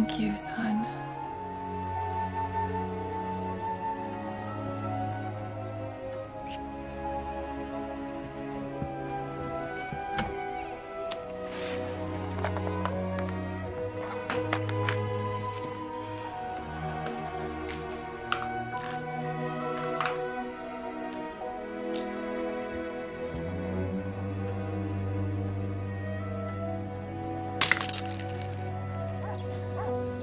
Thank you, son.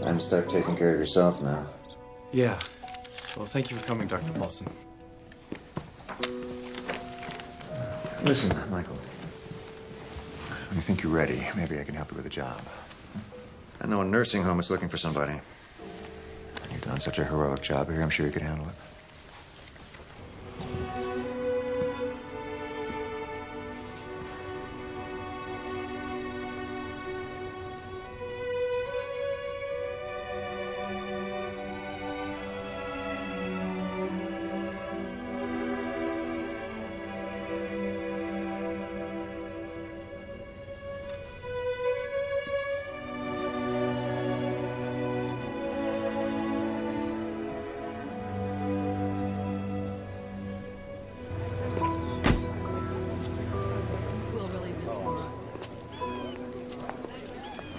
Time to start taking care of yourself now. Yeah. Well, thank you for coming, Dr. Paulson. Listen, Michael. When you think you're ready, maybe I can help you with a job. I know a nursing home is looking for somebody. You've done such a heroic job here, I'm sure you could handle it.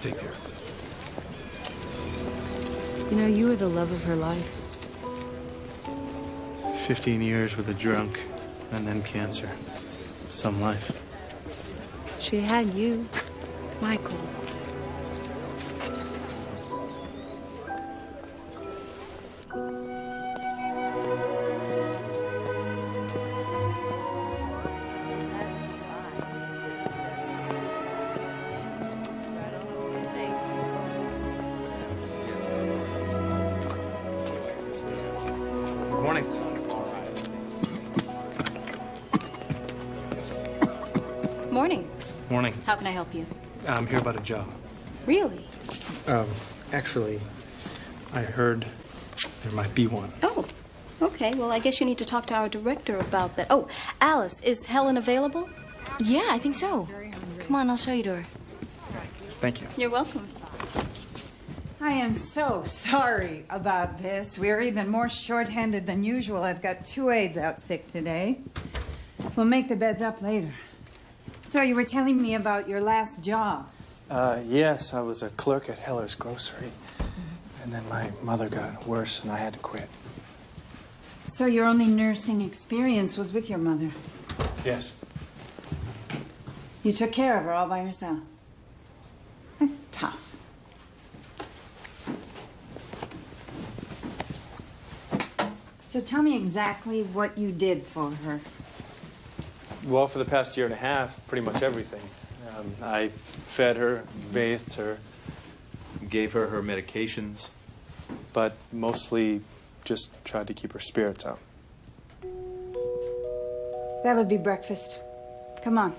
Take care. You know, you were the love of her life. 15 years with a drunk, and then cancer. Some life. She had you, Michael. Morning. Morning. Morning. How can I help you? I'm here about a job. Really? Actually, I heard there might be one. Oh, okay. Well, I guess you need to talk to our director about that. Oh, Alice, is Helen available? Yeah, I think so. Come on, I'll show you to her. Thank you. You're welcome. I am so sorry about this. We're even more short-handed than usual. I've got 2 aides out sick today. We'll make the beds up later. So you were telling me about your last job. Yes, I was a clerk at Heller's Grocery. And then my mother got worse and I had to quit. So your only nursing experience was with your mother. Yes. You took care of her all by yourself. That's tough. So tell me exactly what you did for her. Well, for the past year and a half, pretty much everything. I fed her, bathed her, Gave her her medications. but mostly just tried to keep her spirits up. That would be breakfast. Come on.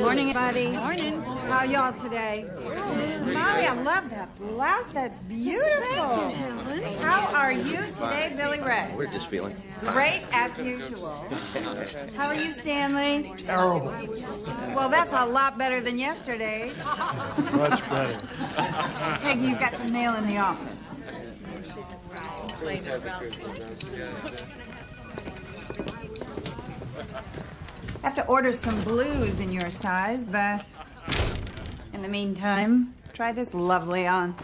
Morning, buddy. Morning. How y'all today? Molly, I love that blouse. That's beautiful. How are you today, Billy Ray? We're just feeling. Great as usual. How are you, Stanley? Terrible. Well, that's a lot better than yesterday. Much better. Peggy, you've got some mail in the office. I have to order some blues in your size, but in the meantime, try this lovely on.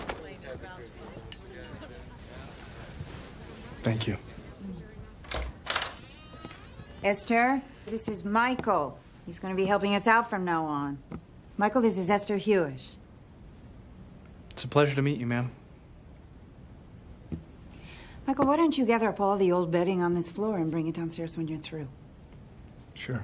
Thank you. Esther, this is Michael. He's going to be helping us out from now on. Michael, this is Esther Hewish. It's a pleasure to meet you, ma'am. Michael, why don't you gather up all the old bedding on this floor and bring it downstairs when you're through? Sure.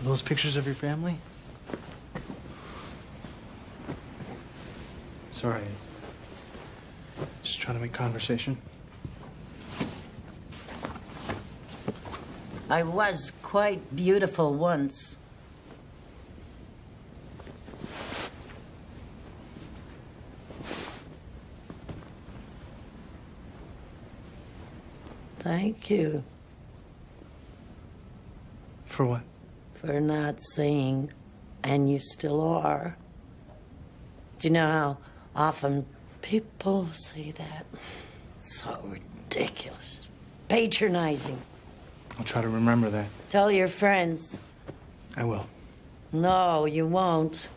Are those pictures of your family? Sorry. Just trying to make conversation. I was quite beautiful once. Thank you For what? for not saying, and you still are. Do you know how often people say that? So ridiculous. Patronizing. I'll try to remember that. Tell your friends. I will. No, you won't.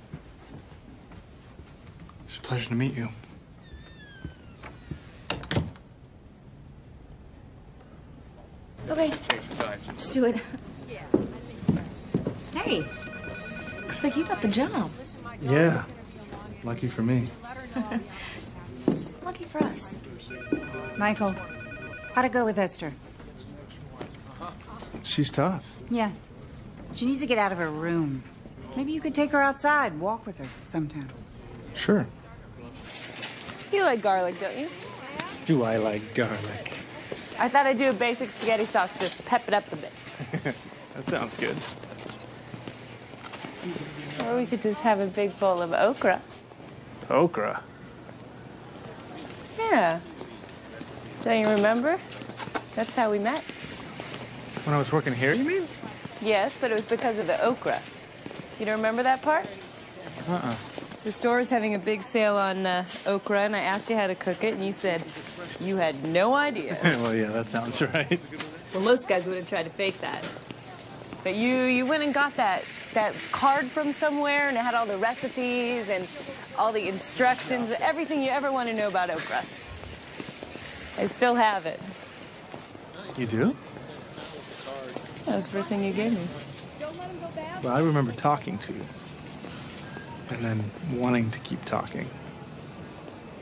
It's a pleasure to meet you. Okay. Just do it. Hey. Looks like you got the job. Yeah. Lucky for me. Lucky for us. Michael, how'd it go with Esther? She's tough. Yes. She needs to get out of her room. Maybe you could take her outside, walk with her sometime. Sure. You like garlic, don't you? Do I like garlic? I thought I'd do a basic spaghetti sauce just to pep it up a bit. That sounds good. Or we could just have a big bowl of okra. Okra. Yeah. Don't you remember? That's how we met. When I was working here, you mean? Yes, but it was because of the okra. You don't remember that part? Uh-uh. The store was having a big sale on okra, and I asked you how to cook it, and you said you had no idea. Well, yeah, that sounds right. Well, most guys would have tried to fake that. But you went and got that card from somewhere, and it had all the recipes and all the instructions, everything you ever want to know about okra. I still have it. You do? That was the first thing you gave me. Well, I remember talking to you. And then wanting to keep talking.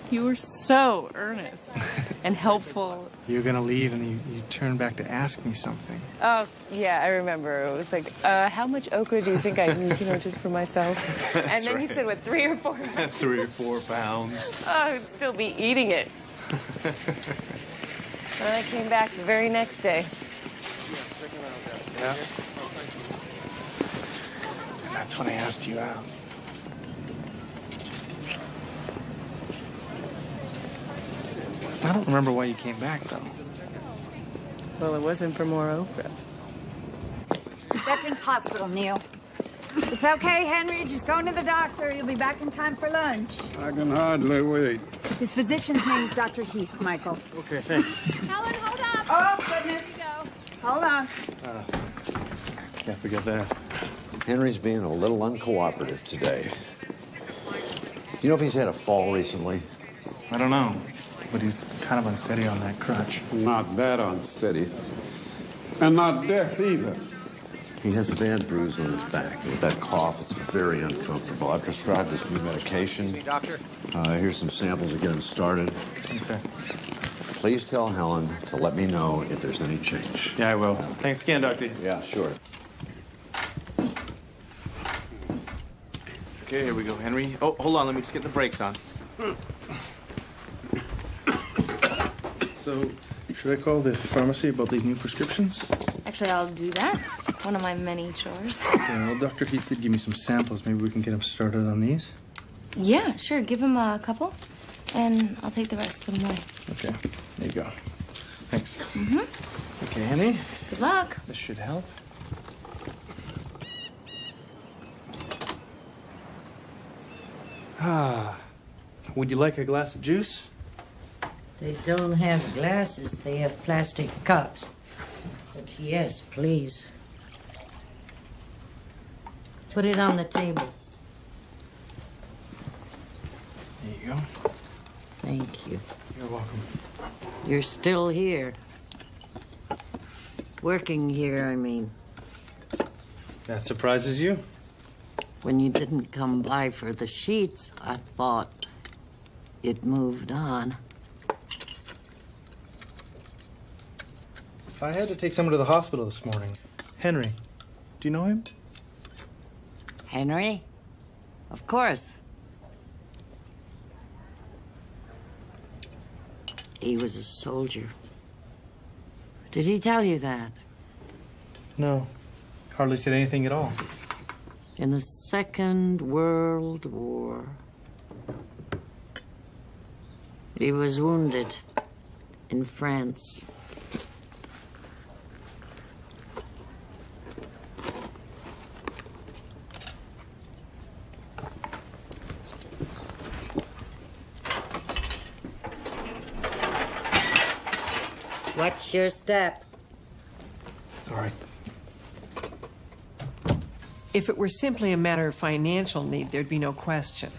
You were so earnest and helpful. You were gonna leave and you turned back to ask me something. Oh, yeah, I remember. It was like, how much okra do you think I need, just for myself? And then you said, what, 3 or 4 pounds? 3 or 4 pounds. Oh, I'd still be eating it. And I came back the very next day. Yeah. And that's when I asked you out. I don't remember why you came back, though. Well, it wasn't for more okra. Veterans Hospital, Neil. It's okay, Henry. Just go to the doctor. You'll be back in time for lunch. I can hardly wait. His physician's name is Dr. Heath, Michael. Okay, thanks. Helen, hold up. Oh, goodness. Hold on. Can't forget that. Henry's being a little uncooperative today. You know if he's had a fall recently? I don't know, but he's kind of unsteady on that crutch. Not that unsteady. And not deaf either. He has a bad bruise on his back. With that cough, it's very uncomfortable. I prescribed this new medication. Doctor. Here's some samples to get him started. Okay. Please tell Helen to let me know if there's any change. Yeah, I will. Thanks again, Doctor. Yeah, sure. Okay, here we go, Henry. Oh, hold on. Let me just get the brakes on. So, should I call the pharmacy about these new prescriptions? Actually, I'll do that. One of my many chores. Okay, well, Dr. Heath did give me some samples. Maybe we can get him started on these? Yeah, sure. Give him a couple, and I'll take the rest of them away. Okay, there you go. Thanks. Mm-hmm. Okay, Henry. Good luck. This should help. Ah, would you like a glass of juice? They don't have glasses, they have plastic cups. But yes, please. Put it on the table. There you go. Thank you. You're welcome. You're still here. Working here, I mean. That surprises you? When you didn't come by for the sheets, I thought it moved on. I had to take someone to the hospital this morning. Henry. Do you know him? Henry? Of course. He was a soldier. Did he tell you that? No, hardly said anything at all. In the Second World War. He was wounded in France. Watch your step. Sorry. If it were simply a matter of financial need, there'd be no question.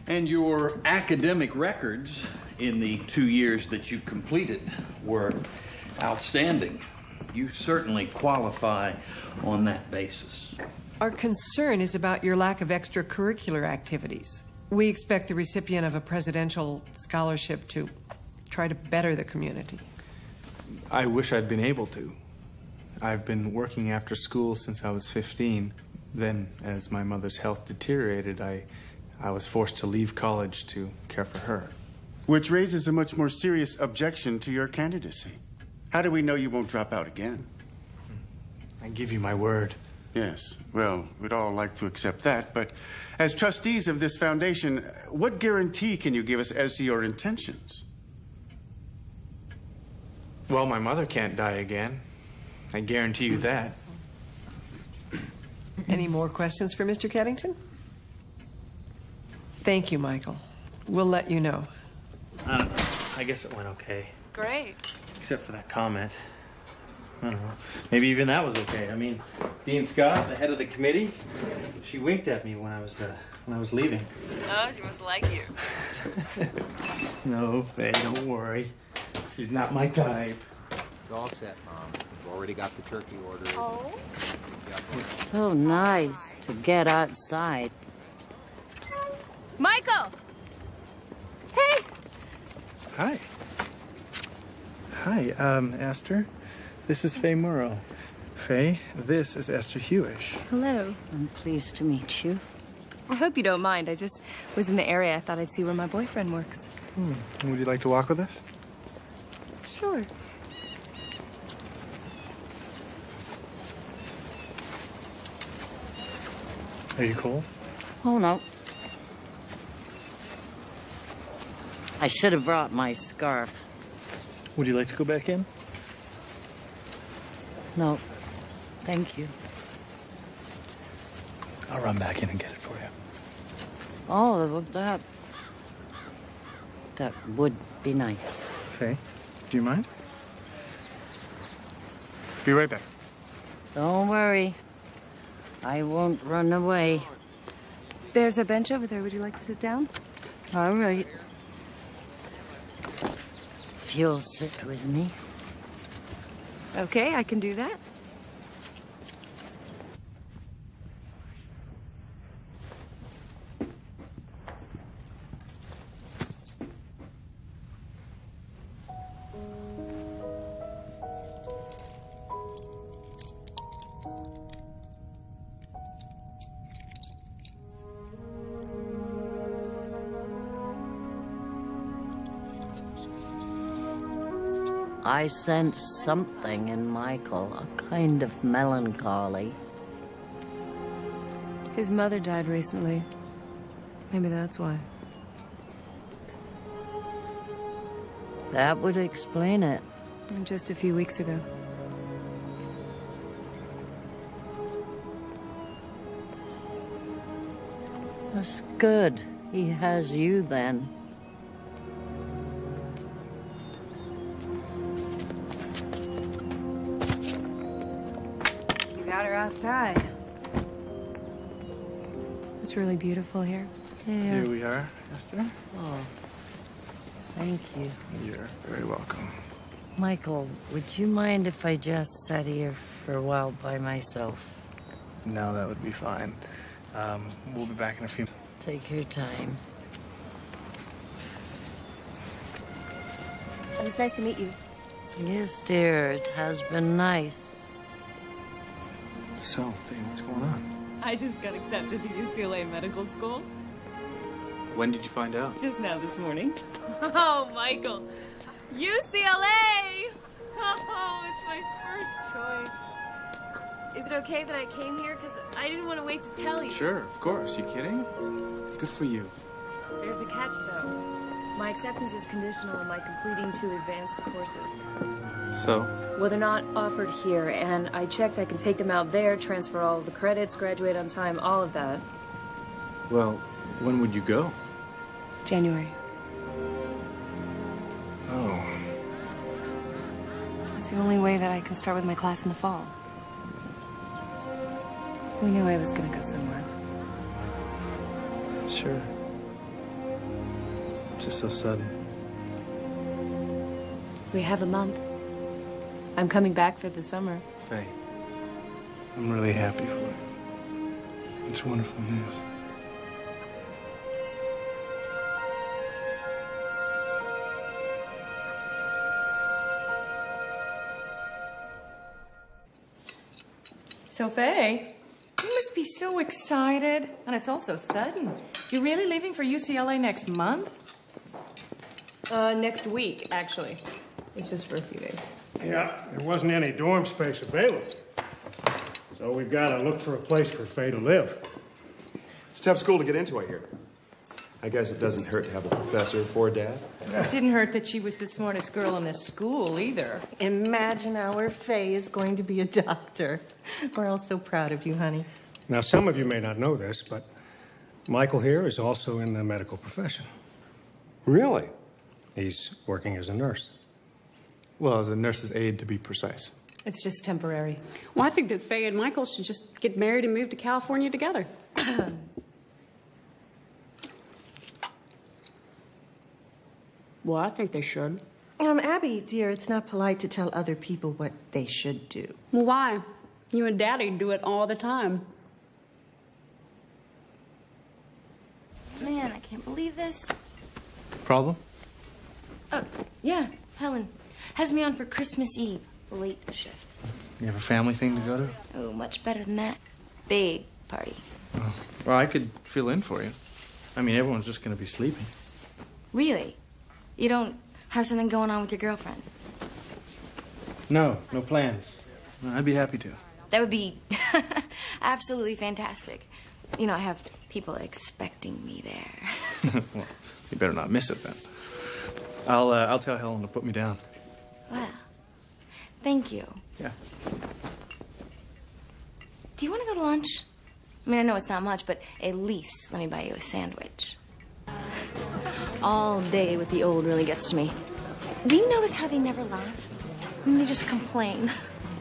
And your academic records in the 2 years that you completed were outstanding. You certainly qualify on that basis. Our concern is about your lack of extracurricular activities. We expect the recipient of a presidential scholarship to try to better the community. I wish I'd been able to. I've been working after school since I was 15. Then, as my mother's health deteriorated, I was forced to leave college to care for her. Which raises a much more serious objection to your candidacy. How do we know you won't drop out again? I give you my word. Yes, well, we'd all like to accept that, but as trustees of this foundation, what guarantee can you give us as to your intentions? Well, my mother can't die again. I guarantee you that. Any more questions for Mr. Keddington? Thank you, Michael. We'll let you know. I don't know. I guess it went okay. Great. Except for that comment. I don't know. Maybe even that was okay. I mean, Dean Scott, the head of the committee, she winked at me when I was leaving. Oh, she must like you. No, Faye, don't worry. She's not my type. It's all set, Mom. We've already got the turkey ordered. Oh. It's so nice to get outside. Michael! Hey! Hi. Hi, Esther. This is Faye Morrow. Faye, this is Esther Hewish. Hello. I'm pleased to meet you. I hope you don't mind. I just was in the area. I thought I'd see where my boyfriend works. Would you like to walk with us? Sure. Are you cold? Oh, no. I should have brought my scarf. Would you like to go back in? No, thank you. I'll run back in and get it for you. Oh, that would be nice. Faye, do you mind? Be right back. Don't worry. I won't run away. There's a bench over there. Would you like to sit down? All right. If you'll sit with me. Okay, I can do that. I sense something in Michael, a kind of melancholy. His mother died recently. Maybe that's why. That would explain it. Just a few weeks ago. That's good. He has you then. You got her outside. It's really beautiful here. Here we are, Esther. Oh, thank you. You're very welcome. Michael, would you mind if I just sat here for a while by myself? No, that would be fine. We'll be back in a few. Take your time. It was nice to meet you. Yes, dear, it has been nice. So, Faye, what's going on? I just got accepted to UCLA Medical School. When did you find out? Just now this morning. Oh, Michael. UCLA! Oh, it's my first choice. Is it okay that I came here? Because I didn't want to wait to tell you. Sure, of course. You kidding? Good for you. There's a catch, though. My acceptance is conditional on my completing 2 advanced courses. So? Well, they're not offered here, and I checked I can take them out there, transfer all of the credits, graduate on time, all of that. Well, when would you go? January. Oh. It's the only way that I can start with my class in the fall. We knew I was going to go somewhere. Sure. Just so sudden. We have a month. I'm coming back for the summer. Faye, I'm really happy for you. It's wonderful news. So, Faye, you must be so excited. And it's all so sudden. You're really leaving for UCLA next month? Next week, actually. It's just for a few days. Yeah, there wasn't any dorm space available. So we've got to look for a place for Faye to live. It's a tough school to get into, I hear. I guess it doesn't hurt to have a professor for a dad. It didn't hurt that she was the smartest girl in the school, either. Imagine our Faye is going to be a doctor. We're all so proud of you, honey. Now, some of you may not know this, but Michael here is also in the medical profession. Really? He's working as a nurse. Well, as a nurse's aide, to be precise. It's just temporary. Well, I think that Faye and Michael should just get married and move to California together. Well, I think they should. Abby, dear, it's not polite to tell other people what they should do. Well, why? You and Daddy do it all the time. Man, I can't believe this. Problem? Yeah, Helen has me on for Christmas Eve, late shift. You have a family thing to go to? Oh, much better than that. Big party. Oh. Well, I could fill in for you. I mean, everyone's just going to be sleeping. Really? You don't have something going on with your girlfriend? No plans. I'd be happy to. That would be absolutely fantastic. You know, I have people expecting me there. Well, you better not miss it then. I'll tell Helen to put me down. Wow. Thank you. Yeah. Do you want to go to lunch? I mean, I know it's not much, but at least let me buy you a sandwich. All day with the old really gets to me. Do you notice how they never laugh? I mean, they just complain.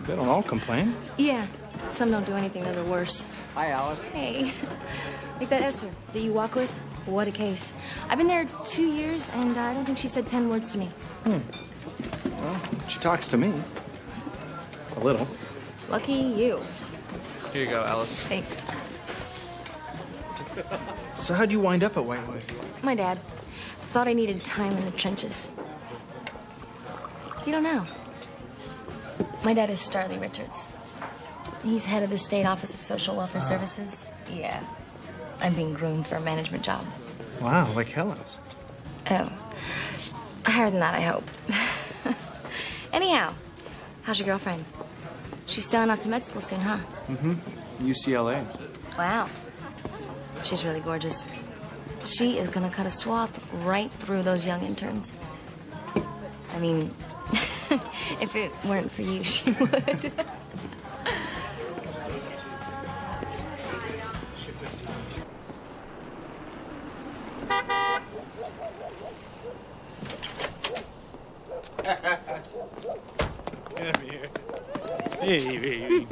They don't all complain. Yeah. Some don't do anything that are worse. Hi, Alice. Hey. Like that Esther that you walk with. What a case. I've been there 2 years, and I don't think she said 10 words to me. Well, she talks to me. A little. Lucky you. Here you go, Alice. Thanks. So how'd you wind up at Whitewood? My dad thought I needed time in the trenches. You don't know. My dad is Starley Richards. He's head of the State Office of Social Welfare Services. Yeah. I'm being groomed for a management job. Wow, like Helen's. Oh. Higher than that, I hope. Anyhow, how's your girlfriend? She's selling off to med school soon, huh? Mm-hmm. UCLA. Wow. She's really gorgeous. She is gonna cut a swath right through those young interns. I mean, if it weren't for you, she would. Come here. Hey, baby.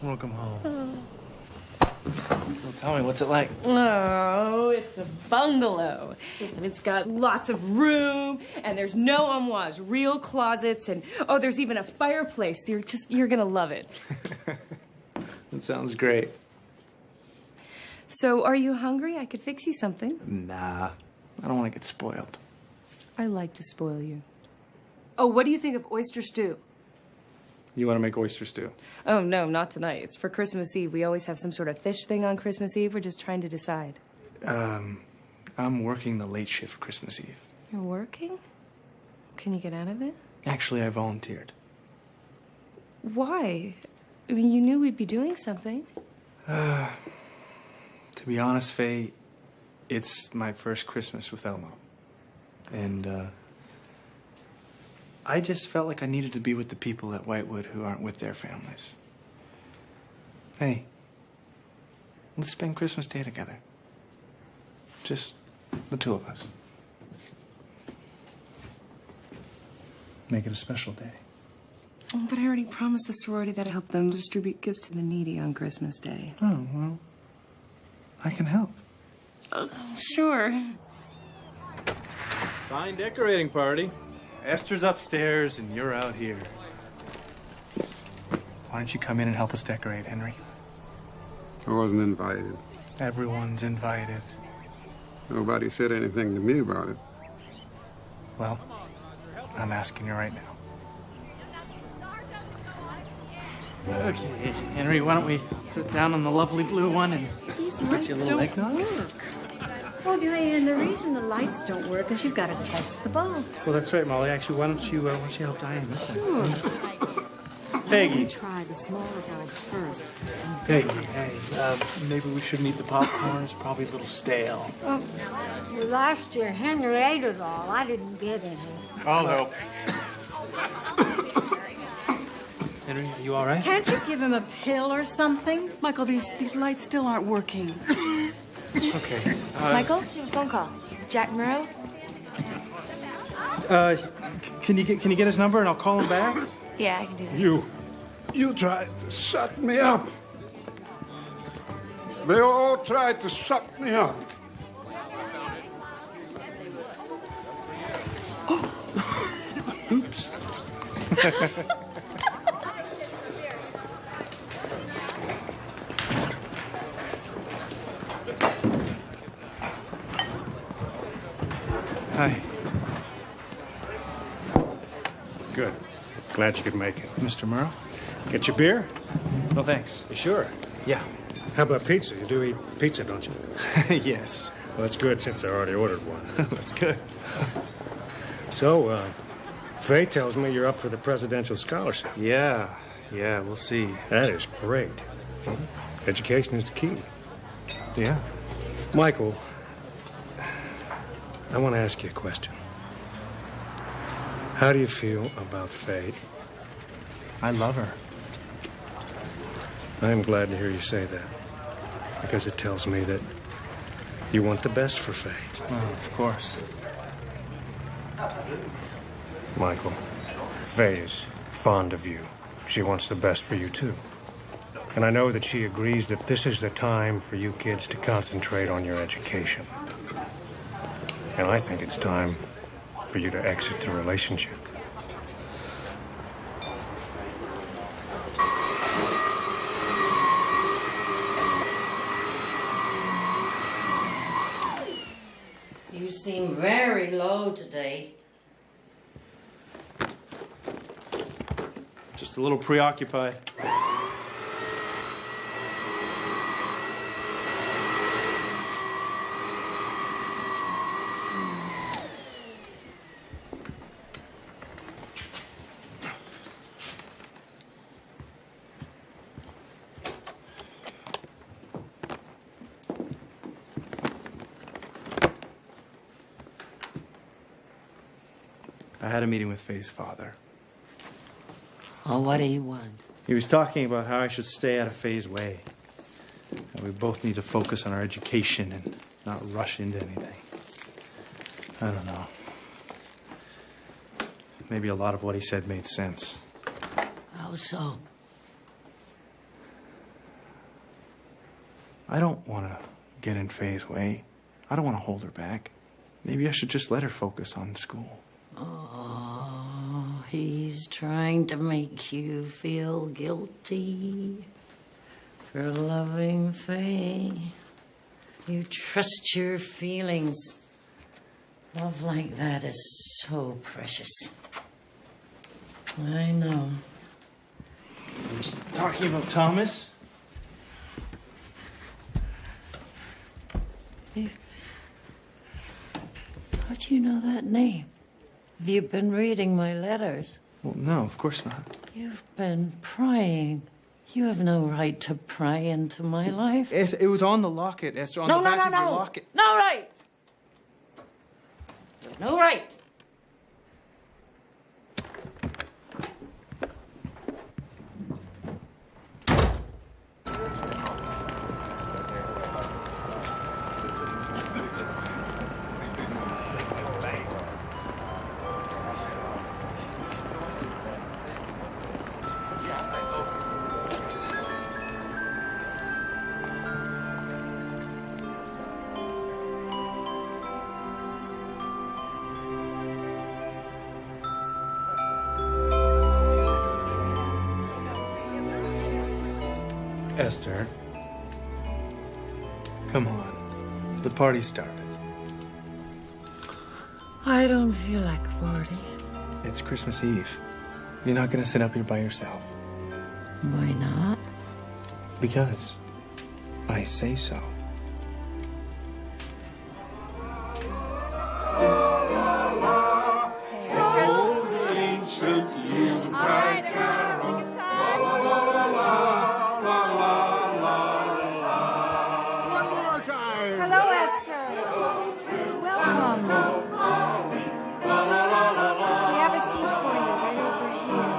Welcome home. So tell me, what's it like? Oh, it's a bungalow. And it's got lots of room, and there's no armoires, real closets, and oh, there's even a fireplace. You're gonna love it. That sounds great. So, are you hungry? I could fix you something. Nah, I don't want to get spoiled. I like to spoil you. Oh, what do you think of oyster stew? You want to make oyster stew? Oh, no, not tonight. It's for Christmas Eve. We always have some sort of fish thing on Christmas Eve. We're just trying to decide. I'm working the late shift Christmas Eve. You're working? Can you get out of it? Actually, I volunteered. Why? I mean, you knew we'd be doing something. To be honest, Faye, it's my first Christmas without Mom. And, I just felt like I needed to be with the people at Whitewood who aren't with their families. Hey, let's spend Christmas Day together. Just the two of us. Make it a special day. Oh, but I already promised the sorority that I'd help them distribute gifts to the needy on Christmas Day. Oh, well, I can help. Sure. Fine decorating party. Esther's upstairs and you're out here. Why don't you come in and help us decorate, Henry? I wasn't invited. Everyone's invited. Nobody said anything to me about it. Well, I'm asking you right now. Okay, Henry, why don't we sit down on the lovely blue one and These get lights you a little don't eggnog? work. Oh, Diane, the reason the lights don't work is you've got to test the bulbs. Well, that's right, Molly. Actually, why don't you help Diane this time? Sure. Peggy. Try the smaller bulbs first. Peggy, hey, maybe we shouldn't eat the popcorn. It's probably a little stale. Well, last year Henry ate it all. I didn't get any. I'll help. Henry, are you all right? Can't you give him a pill or something? Michael, these lights still aren't working. Okay. Michael, you have a phone call. Is it Jack Murrow? Can you get his number and I'll call him back? Yeah, I can do that. You tried to shut me up. They all tried to shut me up. Oops. Hi. Good. Glad you could make it. Mr. Murrow? Get your beer? No, thanks. You sure? Yeah. How about pizza? You do eat pizza, don't you? Yes. Well, that's good since I already ordered one. That's good. So, Faye tells me you're up for the presidential scholarship. Yeah, we'll see. That is great. Education is the key. Yeah. Michael, I want to ask you a question. How do you feel about Faye? I love her. I am glad to hear you say that, because it tells me that you want the best for Faye. Oh, of course. Michael, Faye is fond of you. She wants the best for you, too. And I know that she agrees that this is the time for you kids to concentrate on your education. And I think it's time for you to exit the relationship. You seem very low today. Just a little preoccupied. I had a meeting with Faye's father. Oh, what do you want? He was talking about how I should stay out of Faye's way. And we both need to focus on our education and not rush into anything. I don't know. Maybe a lot of what he said made sense. How so? I don't want to get in Faye's way. I don't want to hold her back. Maybe I should just let her focus on school. Oh, he's trying to make you feel guilty for loving Faye. You trust your feelings. Love like that is so precious. I know. Talking about Thomas? How do you know that name? Have you been reading my letters? Well, no, of course not. You've been prying. You have no right to pry into my life. It was on the locket, Esther, on No, the no, back no, of your no. locket. No right. No right. Esther. Come on. The party started. I don't feel like a party. It's Christmas Eve. You're not gonna sit up here by yourself. Why not? Because I say so. Hello, Esther. Welcome. We have a seat for you right over here.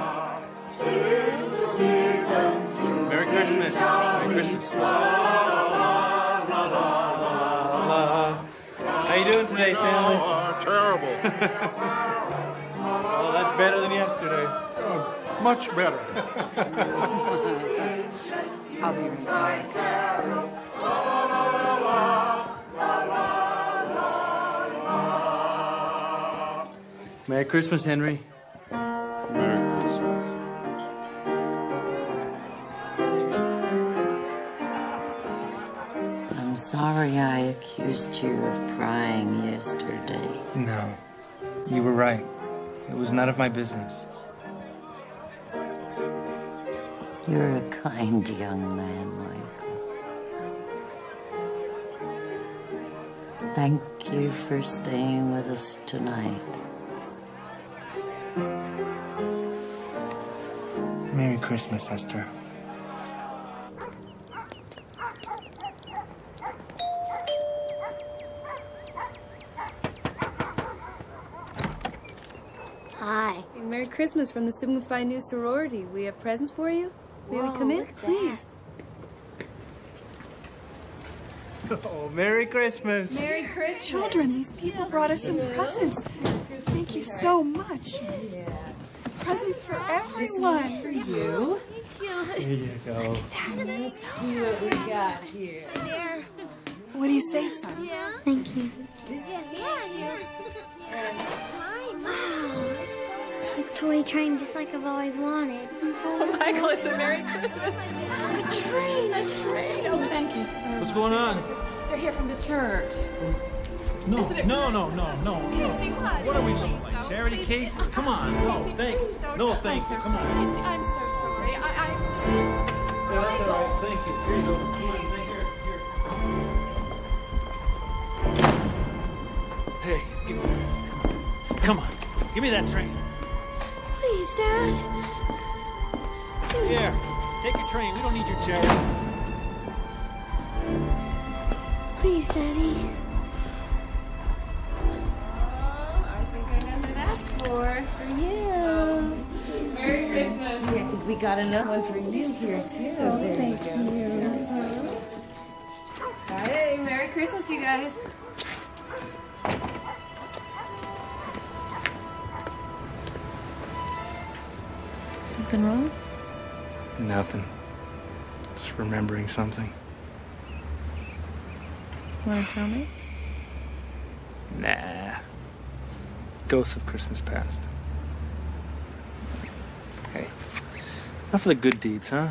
Merry Christmas. Merry Christmas. How you doing today, Stanley? Terrible. Well, that's better than yesterday. Much better. I'll be right back. Merry Christmas, Henry. Merry Christmas. I'm sorry I accused you of prying yesterday. No. You were right. It was none of my business. You're a kind young man, Michael. Thank you for staying with us tonight. Merry Christmas, Esther. Hi. Hey, Merry Christmas from the Sigma Phi New Sorority. We have presents for you. May we come in? Please. Oh, Merry Christmas. Merry Christmas. Children, these people brought us some presents. Thank you so much. Presents for everyone. This one's for you. Here you go. Let's see what we got here. What do you say, son? Thank you. It's a toy train just like I've always wanted. Oh, Michael, it's a Merry Christmas. A train. Oh, thank you so much. What's going on? They're here from the church. No, Isn't it- no. You see what? What are we doing? Like charity cases? Come on. Oh, thanks. No, thanks. I'm so Come on. sorry. You see, I'm so sorry. I'm sorry. Yeah, that's all right. Thank you. Here you go. Come on, thank you. Here. Hey, give me that. Come on. Give me that train. Please, Dad. Here. Take your train. We don't need your charity. Please, Daddy. I think I know who that's for. It's for you. Merry Christmas. Yeah, we got another one for you here, too. Thank you. Hey, Merry Christmas, you guys. Something wrong? Nothing. Just remembering something. Want to tell me? Nah. Ghosts of Christmas past. Hey, enough of the good deeds, huh?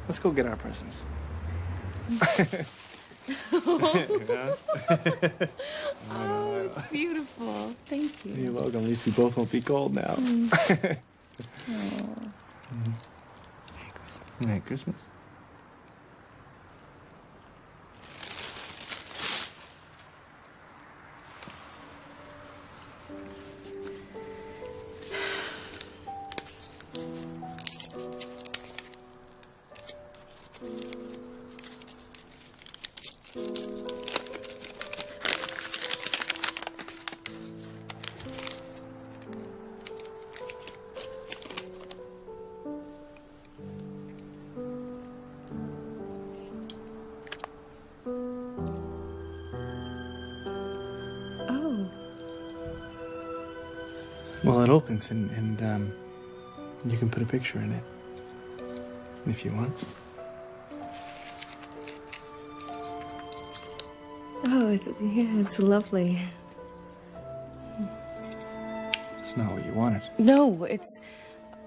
Let's go get our presents. Oh, it's beautiful. Thank you. You're welcome. At least we both won't be cold now. Merry Christmas. Well, it opens and you can put a picture in it if you want. Oh, it's lovely. It's not what you wanted. No,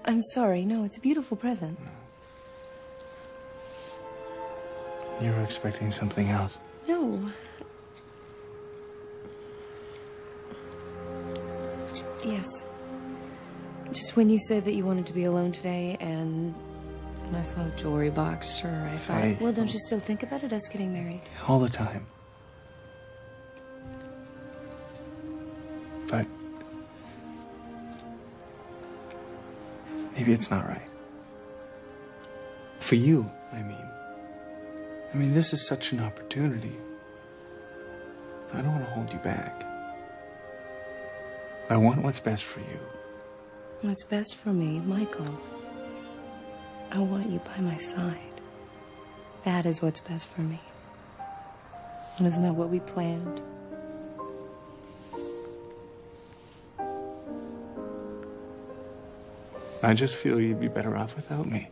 I'm sorry. No, it's a beautiful present. You were expecting something else. No. Yes. Just when you said that you wanted to be alone today and I saw the jewelry box, sure, I thought, Hey. well, don't you still think about us getting married? All the time. But maybe it's not right. For you, I mean, this is such an opportunity. I don't want to hold you back. I want what's best for you. What's best for me, Michael? I want you by my side. That is what's best for me. And isn't that what we planned? I just feel you'd be better off without me.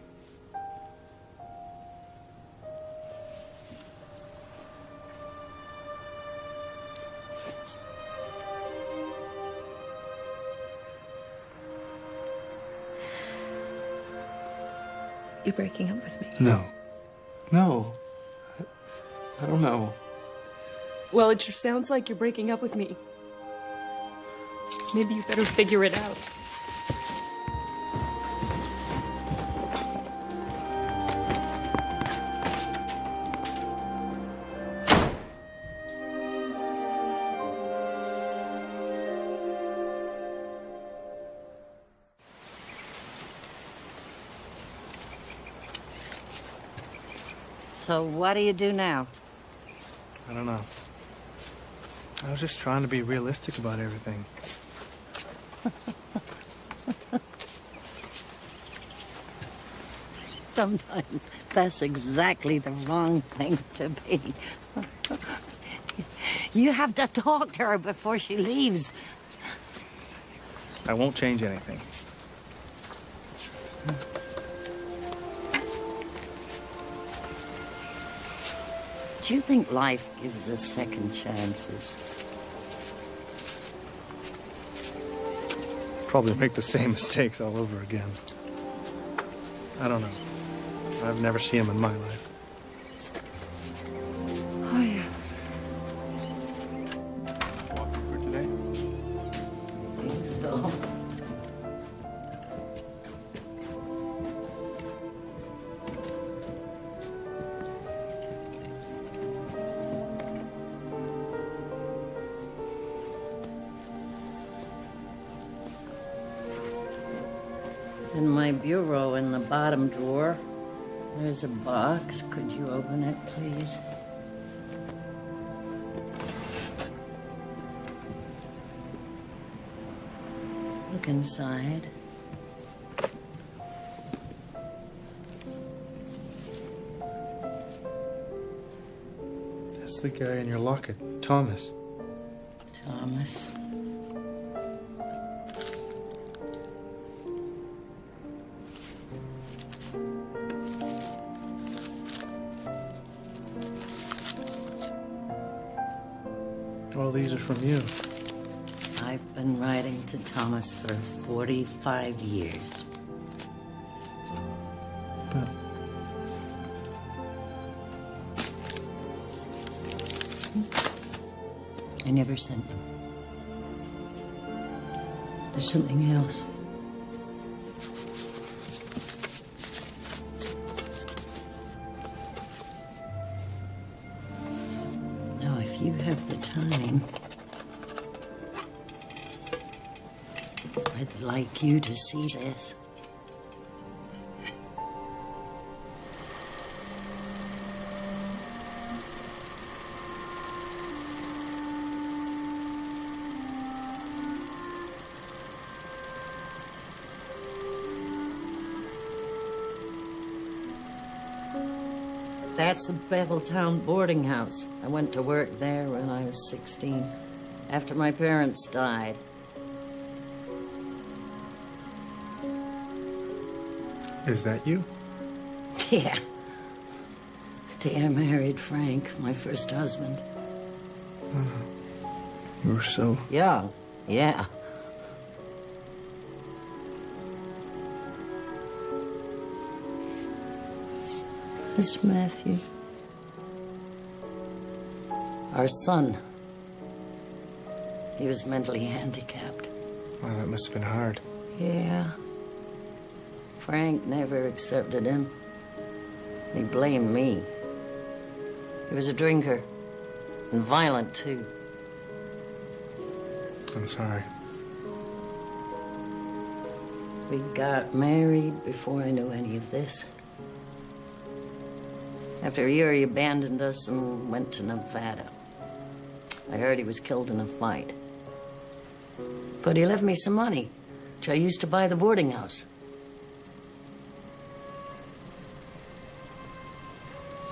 You're breaking up with me. No. No. I don't know. Well, it sure sounds like you're breaking up with me. Maybe you better figure it out. So what do you do now? I don't know. I was just trying to be realistic about everything. Sometimes that's exactly the wrong thing to be. You have to talk to her before she leaves. I won't change anything. Do you think life gives us second chances? Probably make the same mistakes all over again. I don't know. I've never seen them in my life. Oh, yeah. Walking for today? I think so. In my bureau in the bottom drawer, there's a box. Could you open it, please? Look inside. That's the guy in your locket, Thomas. Thomas. All these are from you. I've been writing to Thomas for 45 years. But I never sent them. There's something else. Now, if you have the time, I'd like you to see this. That's the Betheltown boarding house. I went to work there when I was 16, after my parents died. Is that you? Yeah. The day I married Frank, my first husband. You were so... Young, yeah. This is Matthew. Our son. He was mentally handicapped. Wow, that must have been hard. Yeah. Frank never accepted him. He blamed me. He was a drinker. And violent, too. I'm sorry. We got married before I knew any of this. After a year, he abandoned us and went to Nevada. I heard he was killed in a fight. But he left me some money, which I used to buy the boarding house.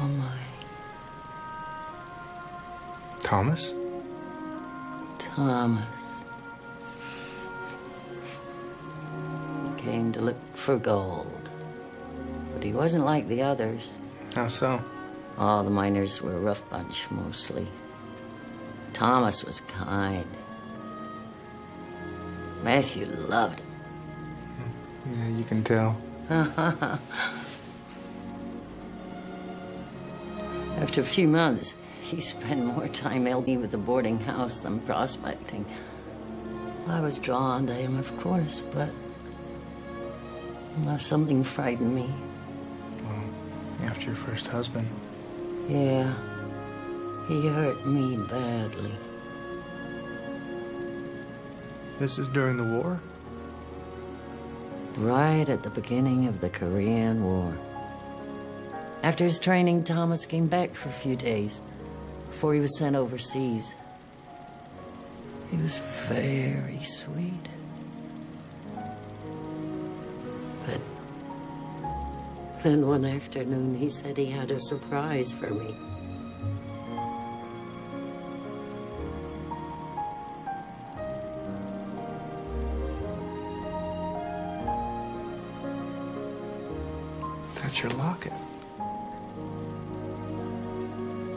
Oh, my. Thomas? Thomas. He came to look for gold. But he wasn't like the others. How so? All the miners were a rough bunch, mostly. Thomas was kind. Matthew loved him. Yeah, you can tell. After a few months, he spent more time helping me with the boarding house than prospecting. I was drawn to him, of course, but something frightened me. Well, after your first husband. Yeah, he hurt me badly. This is during the war? Right at the beginning of the Korean War. After his training, Thomas came back for a few days before he was sent overseas. He was very sweet. But then one afternoon, he said he had a surprise for me. That's your locket.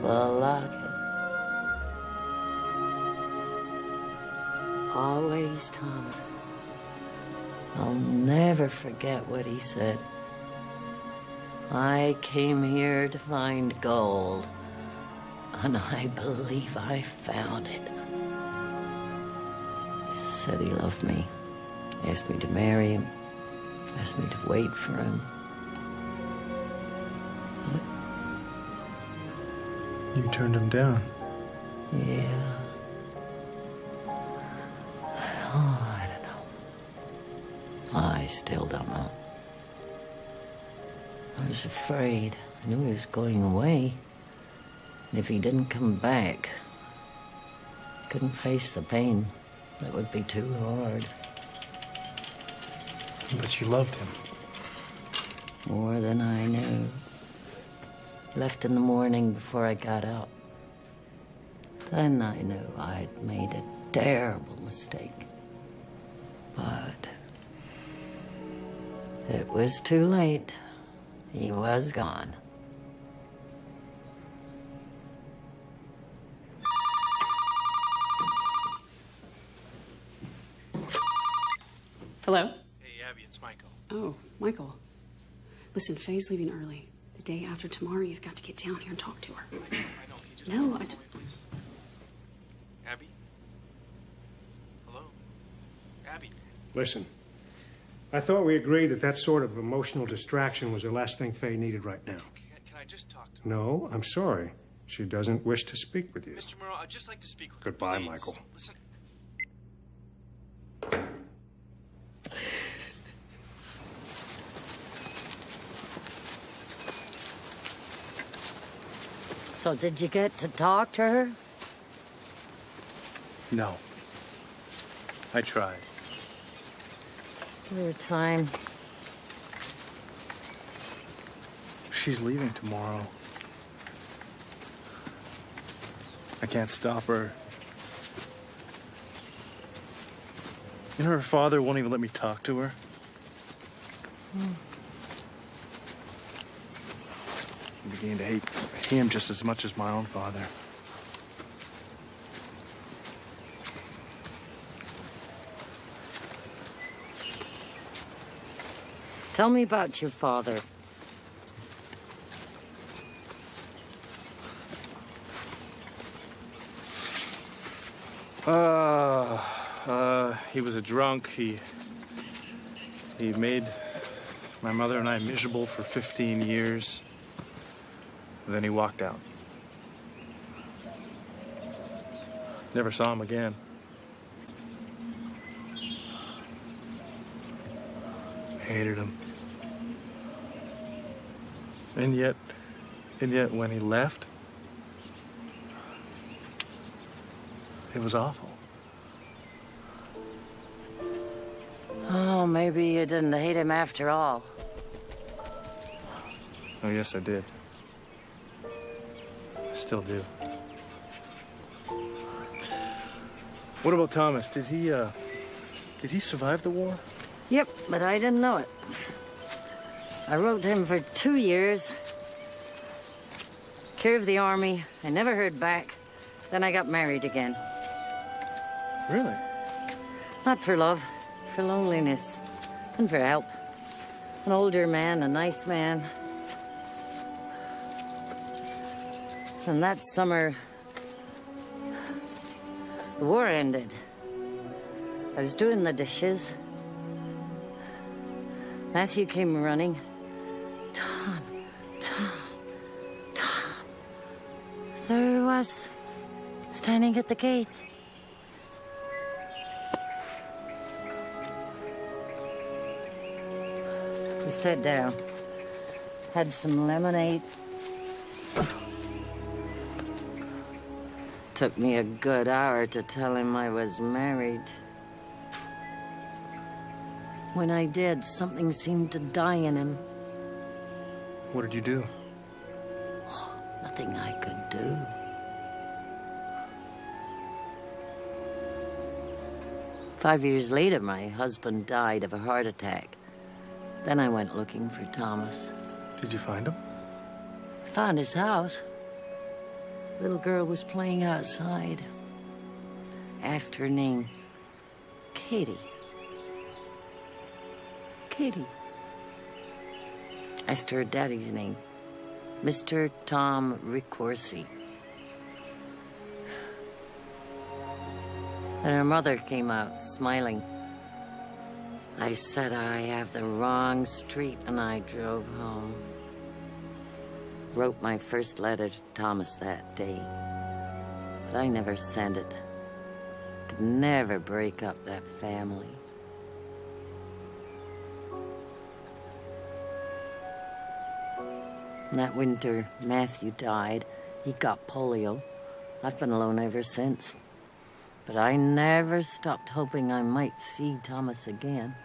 The locket. Always Thomas. I'll never forget what he said. I came here to find gold, and I believe I found it. He said he loved me, asked me to marry him, asked me to wait for him. You turned him down. Yeah. Oh, I don't know. I still don't know. I was afraid. I knew he was going away. And if he didn't come back, I couldn't face the pain. That would be too hard. But you loved him. More than I knew. Left in the morning before I got up. Then I knew I'd made a terrible mistake. But it was too late. He was gone. Hello? Hey, Abby, it's Michael. Oh, Michael. Listen, Faye's leaving early. The day after tomorrow, you've got to get down here and talk to her. I know, can you just... No, Please. Abby? Hello? Abby? Listen, I thought we agreed that that sort of emotional distraction was the last thing Faye needed right now. Can I just talk to her? No, I'm sorry. She doesn't wish to speak with you. Mr. Murrow, I'd just like to speak with Goodbye, her, please. Michael. Listen. So did you get to talk to her? No. I tried. Give her time. She's leaving tomorrow. I can't stop her. You know, her father won't even let me talk to her. beginning to hate him just as much as my own father. Tell me about your father. He was a drunk. He made my mother and I miserable for 15 years. Then he walked out. Never saw him again. Hated him. And yet when he left, it was awful. Oh, maybe you didn't hate him after all. Oh, yes, I did. I still do. What about Thomas? Did he survive the war? Yep, but I didn't know it. I wrote to him for 2 years. Care of the army. I never heard back. Then I got married again. Really? Not for love, for loneliness, and for help. An older man, a nice man. And that summer, the war ended. I was doing the dishes. Matthew came running. Tom. There he was, standing at the gate. We sat down, had some lemonade. Took me a good hour to tell him I was married. When I did, something seemed to die in him. What did you do? Nothing I could do. Five years later, my husband died of a heart attack. Then I went looking for Thomas. Did you find him? Found his house. Little girl was playing outside. Asked her name. Katie. Katie. Asked her daddy's name. Mr. Tom Ricorsi. And her mother came out, smiling. I said I have the wrong street, and I drove home. Wrote my first letter to Thomas that day. But I never sent it. Could never break up that family. And that winter, Matthew died. He got polio. I've been alone ever since. But I never stopped hoping I might see Thomas again.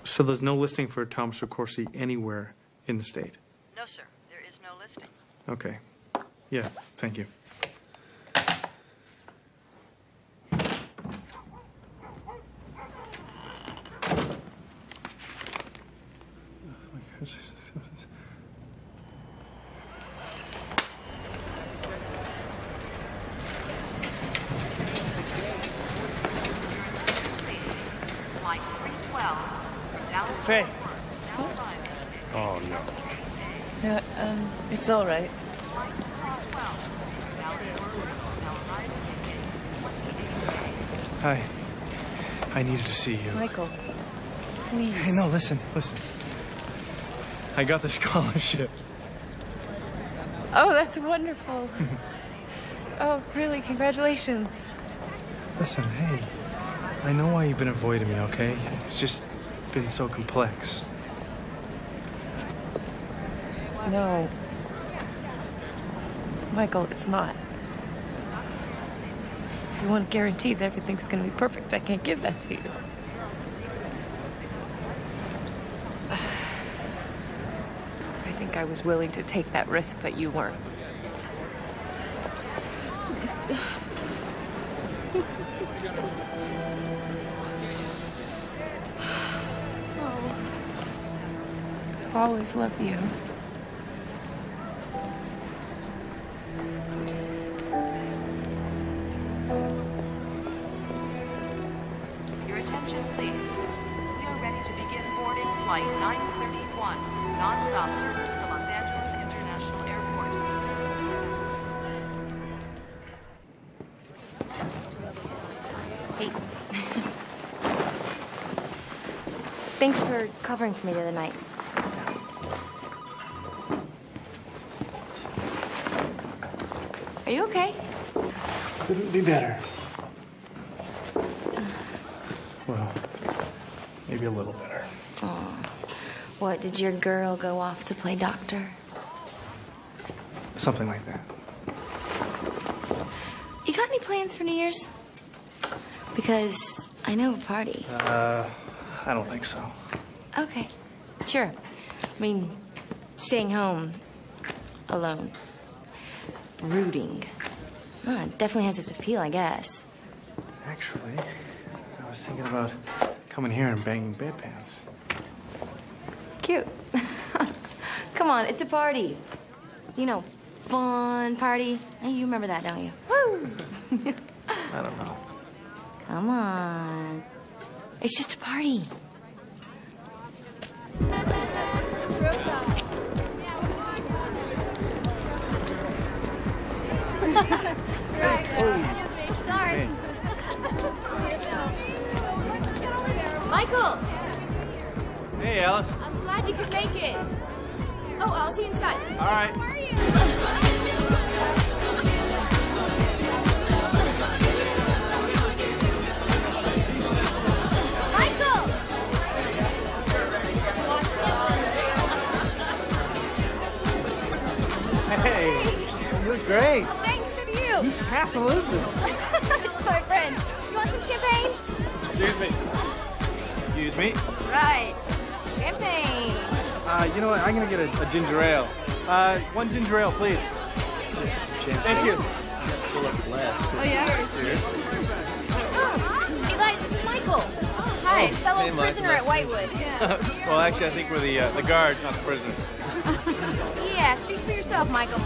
So there's no listing for Thomas Ricorsi anywhere in the state? No, sir. There is no listing. Okay. Yeah, thank you. Faye. Oh, no. Yeah, it's all right. Hi. I needed to see you. Michael, please. Hey, no, listen. I got the scholarship. Oh, that's wonderful. Oh, really? Congratulations. Listen, hey. I know why you've been avoiding me, okay? It's just been so complex. No. Michael, it's not. If you want to guarantee that everything's going to be perfect, I can't give that to you. I think I was willing to take that risk, but you weren't. always love you. Your attention, please. We are ready to begin boarding flight 931, non-stop service to Los Angeles International Airport. Hey. Thanks for covering for me the other night. Are you okay? Couldn't be better. Well, maybe a little better. Aw. What, did your girl go off to play doctor? Something like that. You got any plans for New Year's? Because I know a party. I don't think so. Okay, sure. I mean, staying home alone, rooting. It definitely has its appeal, I guess. Actually, I was thinking about coming here and banging bedpans. Cute. Come on, it's a party. You know, fun party. You remember that, don't you? Woo! I don't know. Come on. It's just a party. Sorry. Michael! Hey, Alice. I'm glad you could make it. Oh, I'll see you inside. All right. Michael! Hey, you look great. Thanks to you. Who's Castle is this? It's my friend. You want some champagne? Excuse me. Excuse me. Right. Champagne. You know what? I'm gonna get a ginger ale. One ginger ale, please. Thank you. Oh, yeah? Oh, you guys, this is Michael. Hi, fellow hey, Mike, prisoner nice at Whitewood. Well, actually, I think we're the guards, not the prisoners. Yeah, speak for yourself, Michael.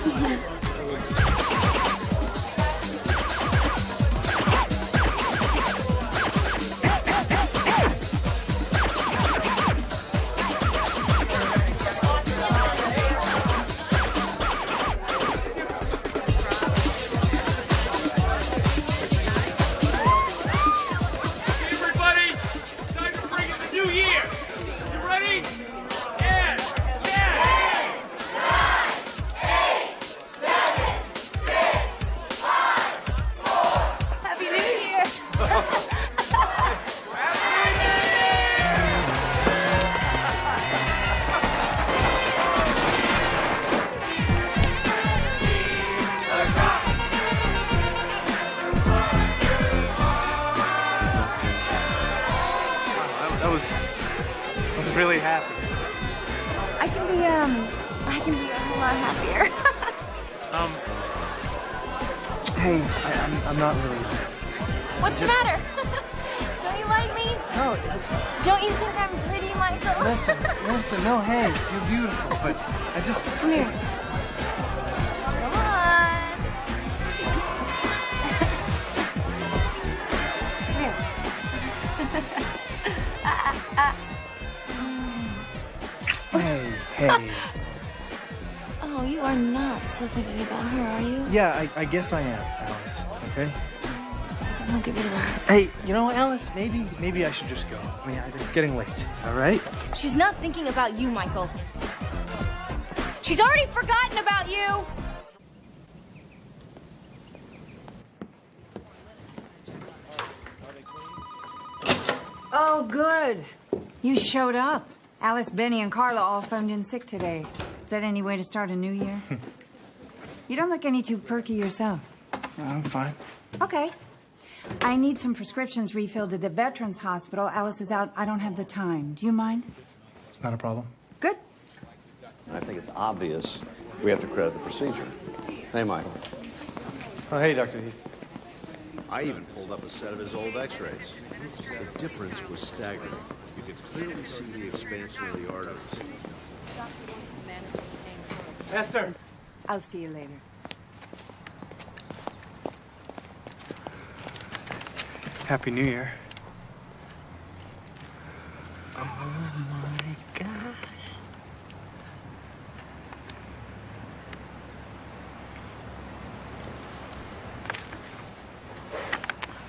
Everybody, time to bring in the new year. You ready? 10, 10. 9, 8, 7, 6, 5, 4. Happy New Year. I was really happy. I can be a whole lot happier. Hey, I'm not really. What's the matter? Don't you like me? No. Don't you think I'm pretty, Michael? Listen, no, hey, you're beautiful, but I just. Come here. Come on. Come here. Hey. Oh, you are not still thinking about her, are you? Yeah, I guess I am, Alice. Okay. Don't get rid of her. Hey, you know, Alice, maybe I should just go. I mean, it's getting late. All right. She's not thinking about you, Michael. She's already forgotten about you. Oh, good. You showed up. Alice, Benny, and Carla all phoned in sick today. Is that any way to start a new year? You don't look any too perky yourself. I'm fine. Okay. I need some prescriptions refilled at the Veterans Hospital. Alice is out. I don't have the time. Do you mind? It's not a problem. Good. I think it's obvious we have to credit the procedure. Hey, Michael. Oh, hey, Dr. Heath. I even pulled up a set of his old x-rays. The difference was staggering. You could clearly see the expansion of the arteries. Esther! I'll see you later. Happy New Year. Oh my gosh.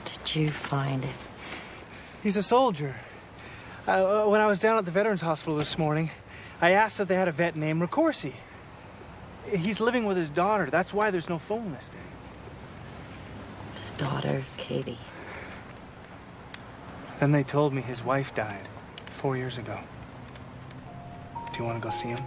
Did you find it? He's a soldier. When I was down at the Veterans Hospital this morning, I asked if they had a vet named Ricorsi. He's living with his daughter. That's why there's no phone listing. His daughter, Katie. Then they told me his wife died 4 years ago. Do you want to go see him?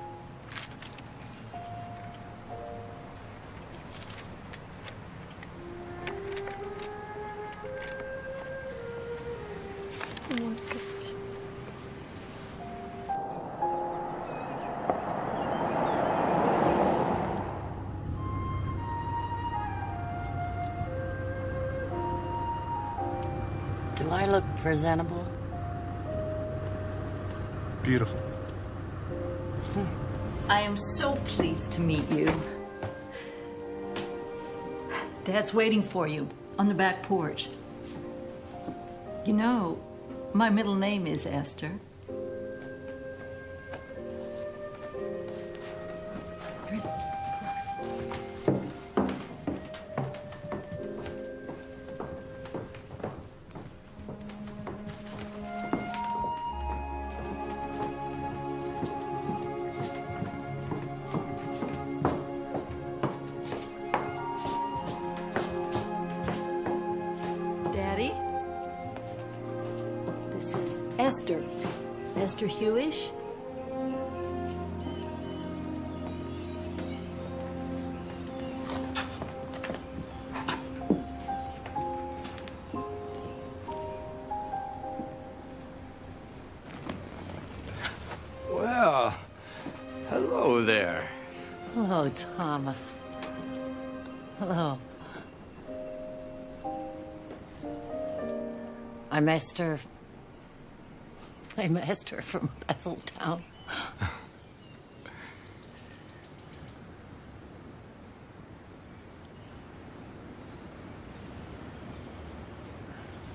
Do I look presentable? Beautiful. I am so pleased to meet you. Dad's waiting for you on the back porch. You know, my middle name is Esther. Daddy, this is Esther. Esther Hewish. Well, hello there. Hello, Thomas. Hello. I'm Esther. I'm Esther from Betheltown.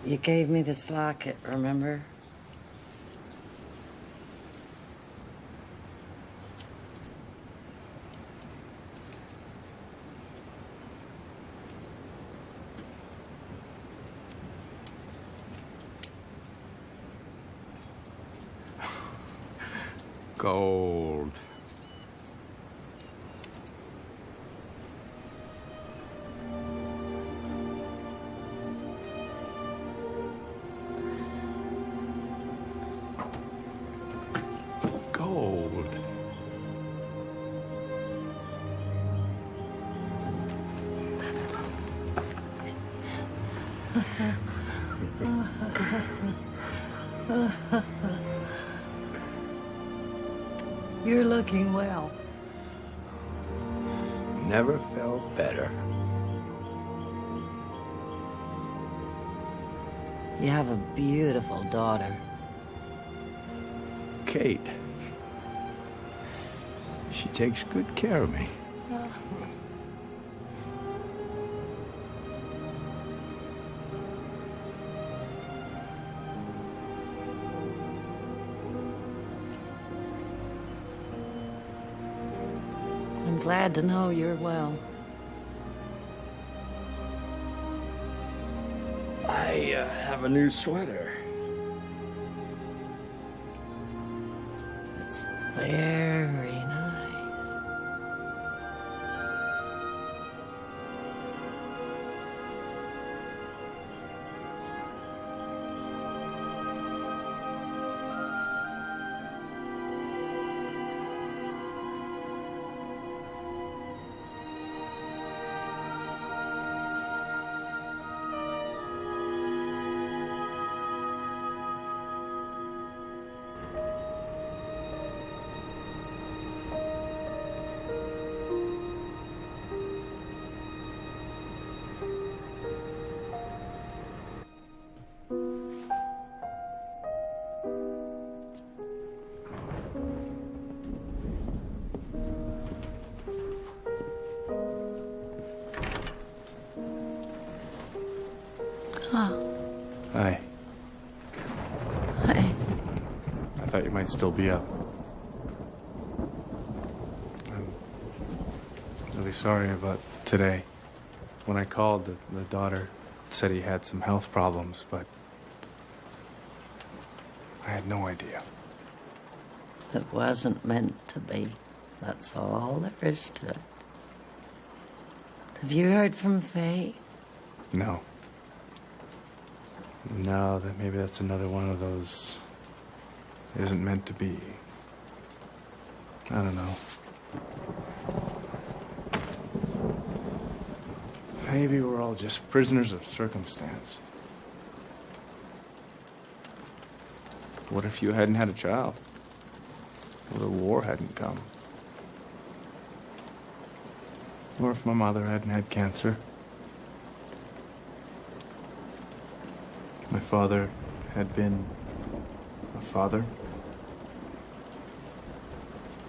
You gave me this locket, remember? Gold. Gold. You're looking well. Never felt better. You have a beautiful daughter. Kate. She takes good care of me. I'm glad to know you're well. I have a new sweater. It's very nice. Oh. Hi. Hi. I thought you might still be up. I'm really sorry about today. When I called, the daughter said he had some health problems, but I had no idea. It wasn't meant to be. That's all there is to it. Have you heard from Faye? No. No, maybe that's another one of those isn't meant to be. I don't know. Maybe we're all just prisoners of circumstance. What if you hadn't had a child? Or the war hadn't come? Or if my mother hadn't had cancer? My father had been a father?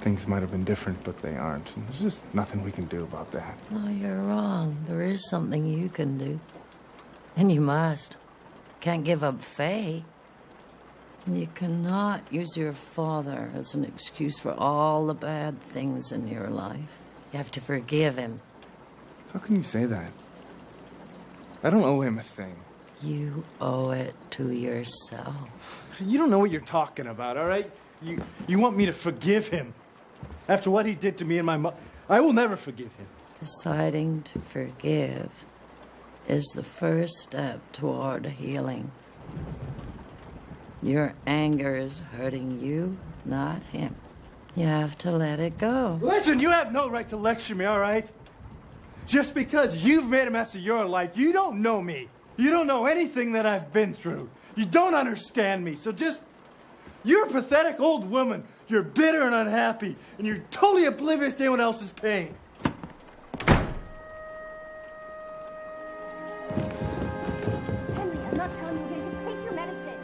Things might have been different, but they aren't. And there's just nothing we can do about that. No, you're wrong. There is something you can do. And you must. Can't give up Faye. You cannot use your father as an excuse for all the bad things in your life. You have to forgive him. How can you say that? I don't owe him a thing. You owe it to yourself. You don't know what you're talking about, all right? You want me to forgive him? After what he did to me and my mother, I will never forgive him. Deciding to forgive is the first step toward healing. Your anger is hurting you, not him. You have to let it go. Listen, you have no right to lecture me, all right? Just because you've made a mess of your life, you don't know me. You don't know anything that I've been through. You don't understand me, so just... You're a pathetic old woman. You're bitter and unhappy, and you're totally oblivious to anyone else's pain. Henry, I'm not telling you again. Just take your medicine.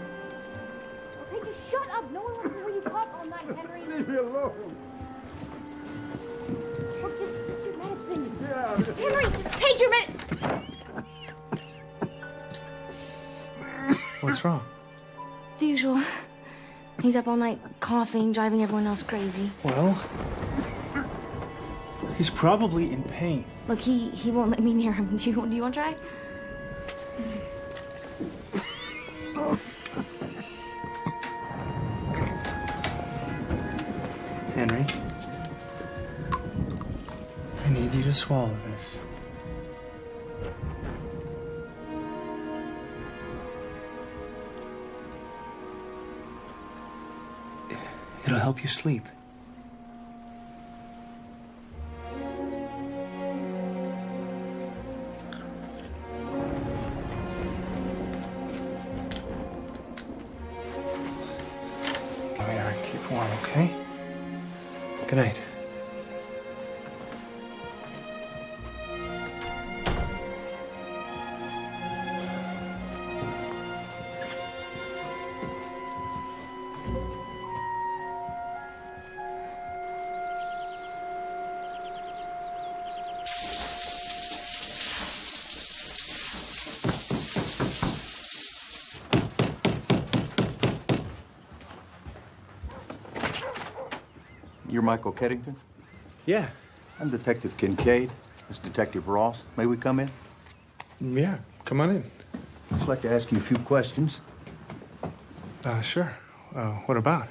Okay, just shut up. No one wants to hear you talk all night, Henry. Leave me alone. Look, just take your medicine. Yeah. Henry, just take your medicine. What's wrong? The usual. He's up all night coughing, driving everyone else crazy. Well, he's probably in pain. Look, he won't let me near him. Do you want to try? Henry, I need you to swallow this. It'll help you sleep. Come here and keep warm, okay? Good night. You're Michael Keddington? Yeah. I'm Detective Kincaid. This is Detective Ross. May we come in? Yeah, come on in. I'd like to ask you a few questions. Sure. What about?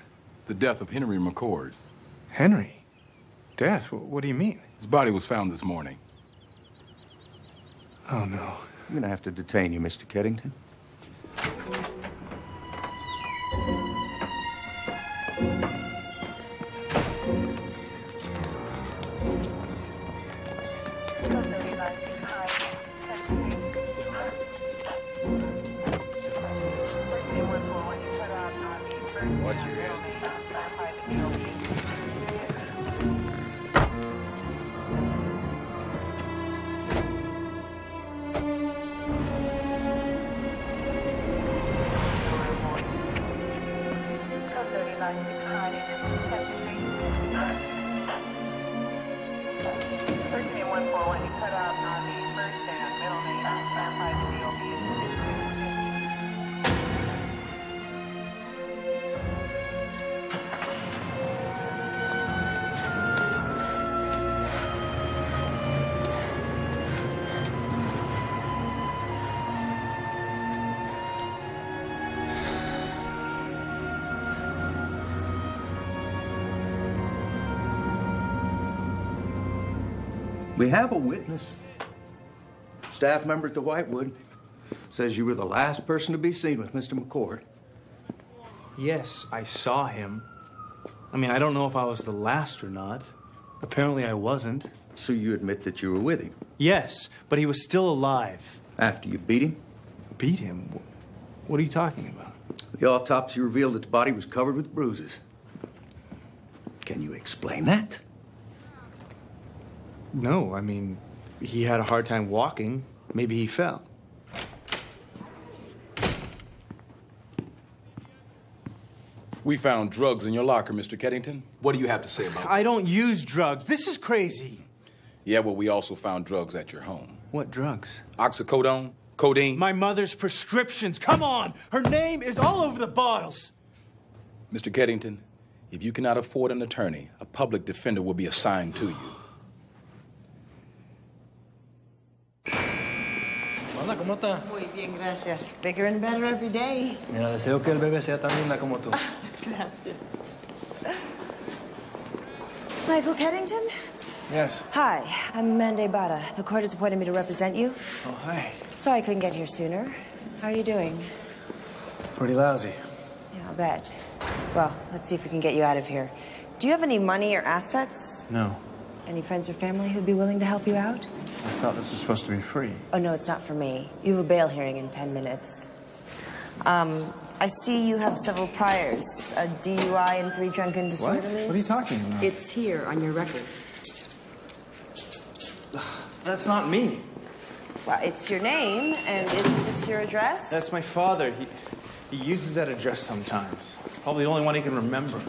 The death of Henry McCord. Henry? Death? What do you mean? His body was found this morning. Oh, no. I'm going to have to detain you, Mr. Keddington. Watch your head. We have a witness. Staff member at the Whitewood says you were the last person to be seen with Mr. McCord. Yes, I saw him. I mean, I don't know if I was the last or not. Apparently I wasn't. So you admit that you were with him? Yes, but he was still alive. After you beat him? Beat him? What are you talking about? The autopsy revealed that the body was covered with bruises. Can you explain that? No, I mean, he had a hard time walking. Maybe he fell. We found drugs in your locker, Mr. Keddington. What do you have to say about it? I don't use drugs. This is crazy. Yeah, well, we also found drugs at your home. What drugs? Oxycodone, codeine. My mother's prescriptions. Come on! Her name is all over the bottles. Mr. Keddington, if you cannot afford an attorney, a public defender will be assigned to you. Hola, ¿cómo está? Muy bien, gracias. Bigger and better every day. Mira, deseo que el bebé sea tan linda como tú. Gracias. Michael Keddington? Yes. Hi, I'm Amanda Bada. The court has appointed me to represent you. Oh, hi. Sorry I couldn't get here sooner. How are you doing? Pretty lousy. Yeah, I'll bet. Well, let's see if we can get you out of here. Do you have any money or assets? No. Any friends or family who'd be willing to help you out? I thought this was supposed to be free. Oh, no, it's not for me. You have a bail hearing in 10 minutes. I see you have several priors. A DUI and 3 drunken disorderlies. What are you talking about? It's here on your record. That's not me. Well, it's your name, and isn't this your address? That's my father. He uses that address sometimes. It's probably the only one he can remember.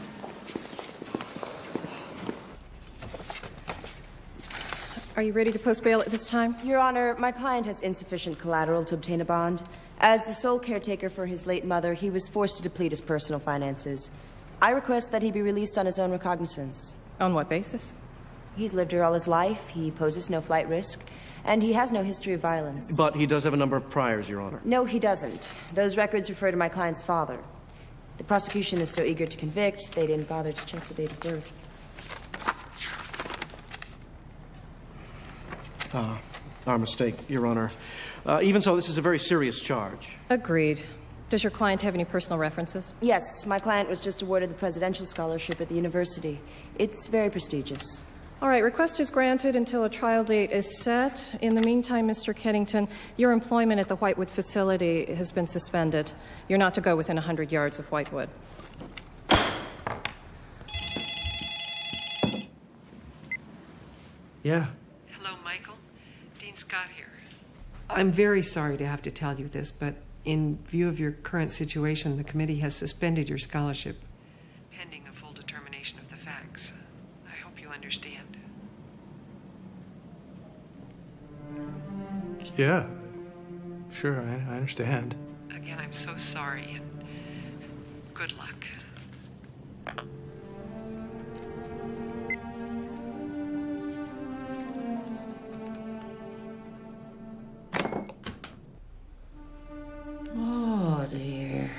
Are you ready to post bail at this time? Your Honor, my client has insufficient collateral to obtain a bond. As the sole caretaker for his late mother, he was forced to deplete his personal finances. I request that he be released on his own recognizance. On what basis? He's lived here all his life, he poses no flight risk, and he has no history of violence. But he does have a number of priors, Your Honor. No, he doesn't. Those records refer to my client's father. The prosecution is so eager to convict, they didn't bother to check the date of birth. Our mistake, Your Honor. Even so, this is a very serious charge. Agreed. Does your client have any personal references? Yes, my client was just awarded the Presidential Scholarship at the university. It's very prestigious. All right, request is granted until a trial date is set. In the meantime, Mr. Keddington, your employment at the Whitewood facility has been suspended. You're not to go within 100 yards of Whitewood. Yeah. Hello, Michael. Dean Scott here. I'm very sorry to have to tell you this, but in view of your current situation, the committee has suspended your scholarship, pending a full determination of the facts. I hope you understand. Yeah. Sure, I understand. Again, I'm so sorry, and good luck. Oh, dear.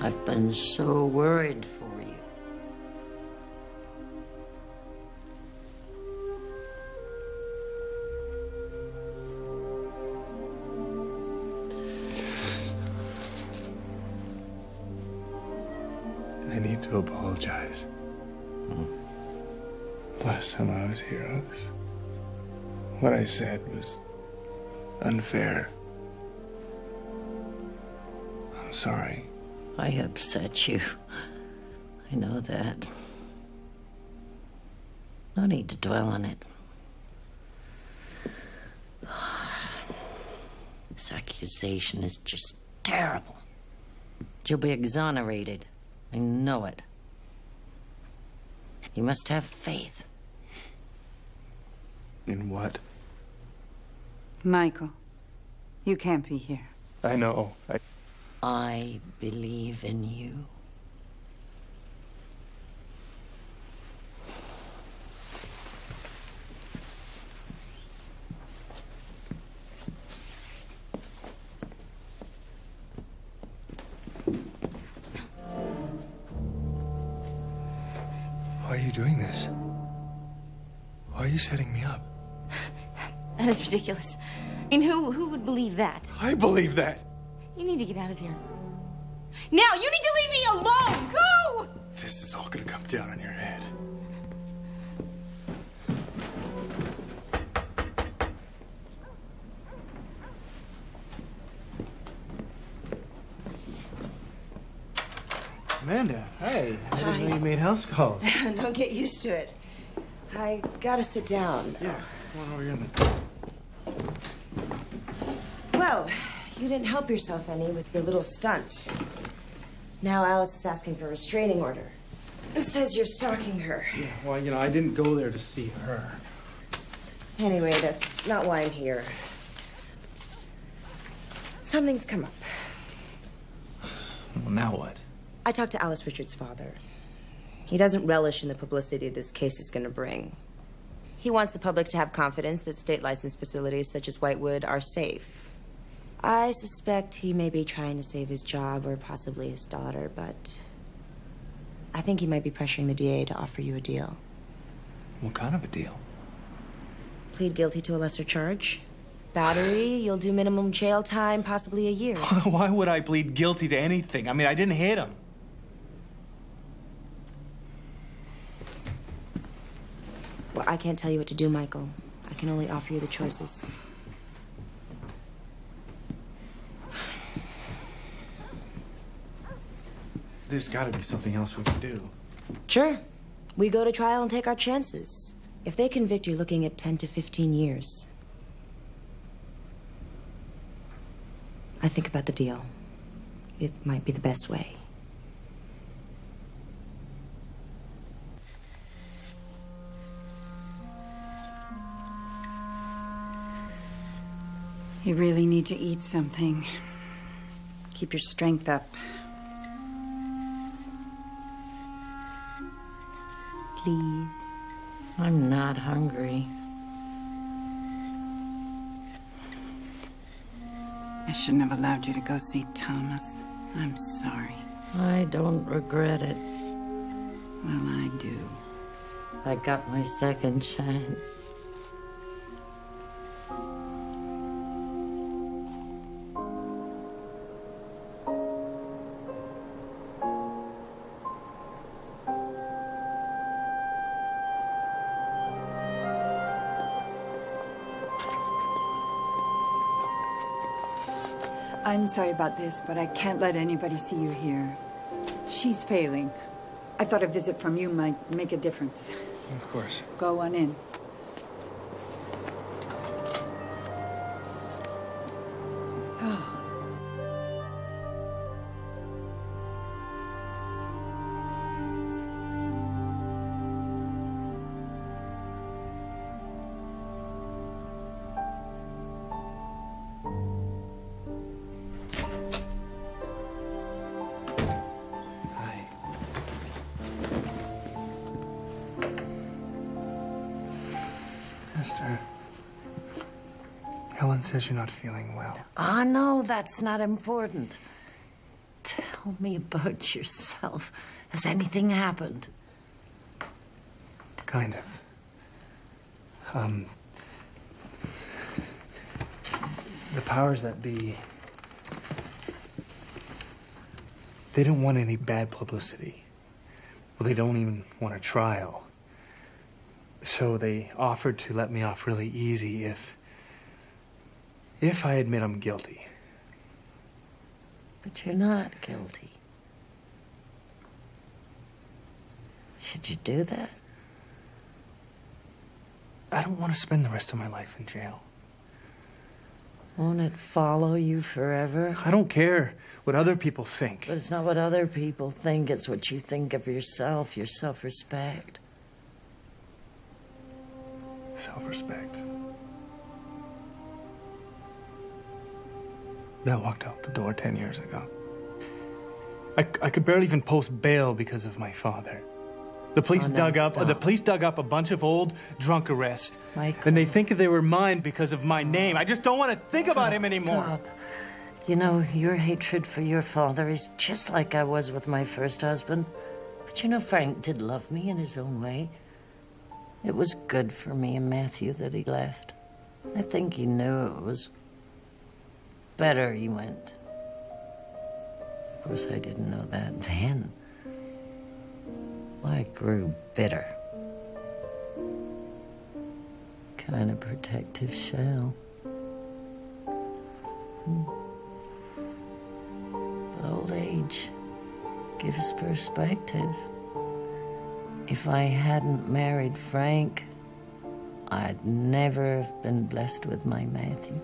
I've been so worried for you. I need to apologize. Last time I was here, what I said was unfair. I'm sorry. I upset you. I know that. No need to dwell on it. This accusation is just terrible. You'll be exonerated. I know it. You must have faith. In what? Michael, you can't be here. I know. I believe in you. you doing this? Why are you setting me up? That is ridiculous. I mean, who would believe that? I believe that. You need to get out of here. Now, you need to leave me alone! Go! This is all gonna come down on your head. Amanda, hey. I didn't know you made house calls. Don't get used to it. I gotta sit down. Yeah, come on over here. Well, you didn't help yourself any with your little stunt. Now Alice is asking for a restraining order. It says you're stalking her. Yeah, well, you know, I didn't go there to see her. Anyway, that's not why I'm here. Something's come up. Well, now what? I talked to Alice Richards' father. He doesn't relish in the publicity this case is going to bring. He wants the public to have confidence that state-licensed facilities such as Whitewood are safe. I suspect he may be trying to save his job or possibly his daughter, but I think he might be pressuring the DA to offer you a deal. What kind of a deal? Plead guilty to a lesser charge. Battery, you'll do minimum jail time, possibly a year. Why would I plead guilty to anything? I mean, I didn't hit him. Well, I can't tell you what to do, Michael. I can only offer you the choices. There's got to be something else we can do. Sure. We go to trial and take our chances. If they convict, you're looking at 10 to 15 years. I think about the deal. It might be the best way. You really need to eat something. Keep your strength up. Please. I'm not hungry. I shouldn't have allowed you to go see Thomas. I'm sorry. I don't regret it. Well, I do. I got my second chance. I'm sorry about this, but I can't let anybody see you here. She's failing. I thought a visit from you might make a difference. Of course. Go on in. Esther, Helen says you're not feeling well. Ah, no, that's not important. Tell me about yourself. Has anything happened? Kind of. The powers that be, they didn't want any bad publicity. Well, they don't even want a trial. So they offered to let me off really easy if I admit I'm guilty. But you're not guilty. Should you do that? I don't want to spend the rest of my life in jail. Won't it follow you forever? I don't care what other people think. But it's not what other people think, it's what you think of yourself, your self-respect. Self-respect. That walked out the door 10 years ago. I could barely even post bail because of my father. The police dug up a bunch of old drunk arrests. Michael. And they think they were mine because of my name. I just don't want to think about him anymore. Stop. You know, your hatred for your father is just like I was with my first husband. But you know, Frank did love me in his own way. It was good for me and Matthew that he left. I think he knew it was better he went. Of course, I didn't know that then. I grew bitter. Kind of protective shell. But old age gives perspective. If I hadn't married Frank, I'd never have been blessed with my Matthew.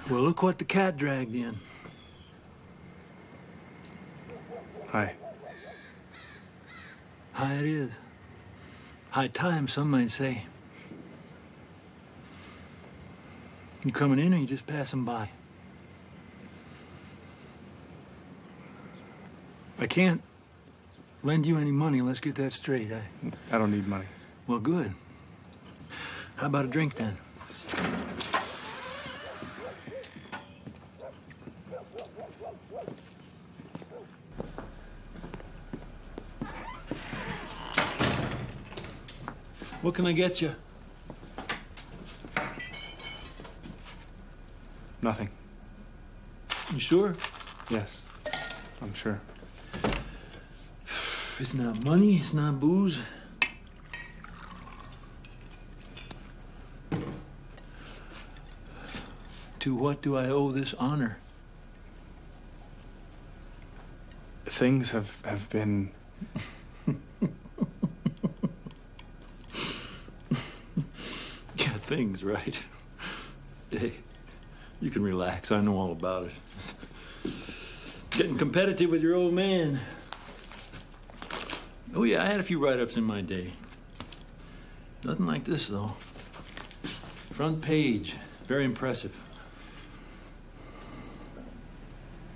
Well, look what the cat dragged in. Hi. Hi it is. High time, some might say. You coming in or you just passing by? I can't lend you any money. Let's get that straight. I don't need money. Well, good. How about a drink then? What can I get you? Nothing. You sure? Yes, I'm sure. It's not money, it's not booze. To what do I owe this honor? Things have been... Yeah, things, right? Hey, you can relax. I know all about it. Getting competitive with your old man. Oh, yeah, I had a few write-ups in my day. Nothing like this, though. Front page. Very impressive.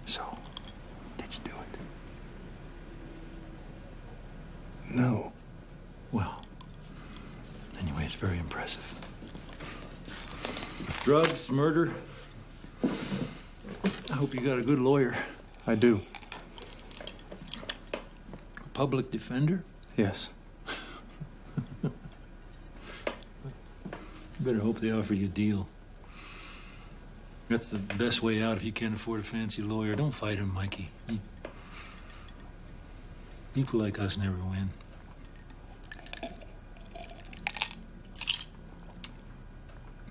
So, did you do it? No. Well, anyway, it's very impressive. Drugs, murder. I hope you got a good lawyer. I do. Public defender? Yes. You better hope they offer you a deal. That's the best way out if you can't afford a fancy lawyer. Don't fight him, Mikey. People like us never win.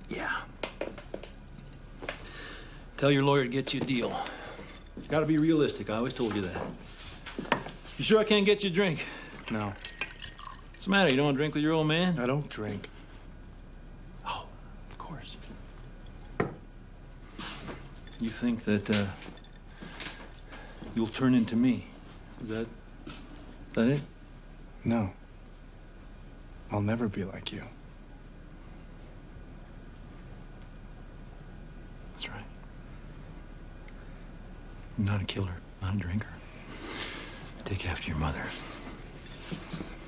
Yeah. Tell your lawyer to get you a deal. Gotta be realistic. I always told you that. You sure I can't get you a drink? No. What's the matter? You don't want to drink with your old man? I don't drink. Oh, of course. You think that you'll turn into me? Is that it? No. I'll never be like you. That's right. I'm not a killer, not a drinker. Take after your mother.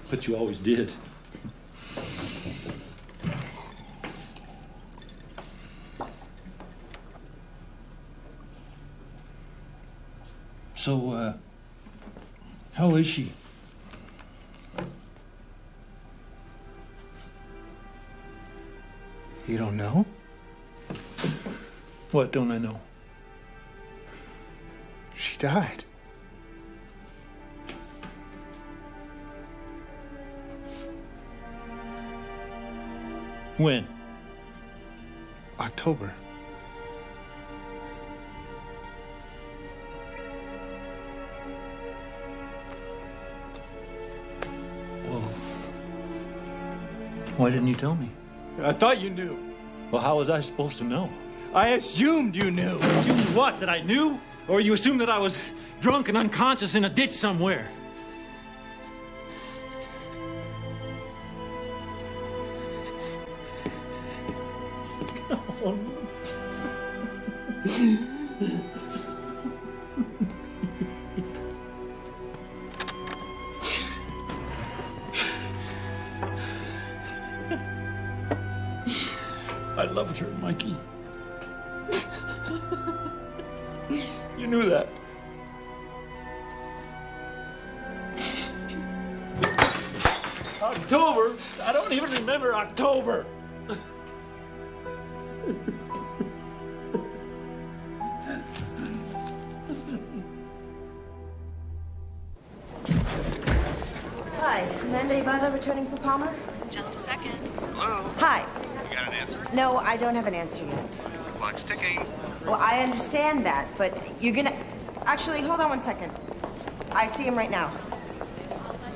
But you always did. So, How is she? You don't know? What don't I know? She died. When? October. Well, why didn't you tell me? I thought you knew. Well, how was I supposed to know? I assumed you knew. Assumed what? That I knew? Or you assumed that I was drunk and unconscious in a ditch somewhere? Oh, I loved her, Mikey. You knew that. October? I don't even remember October. Hi, Amanda Ivana returning for Palmer? Just a second. Hello? Hi. You got an answer? No, I don't have an answer yet. The clock's ticking. Well, I understand that, but you're gonna... Actually, hold on one second. I see him right now.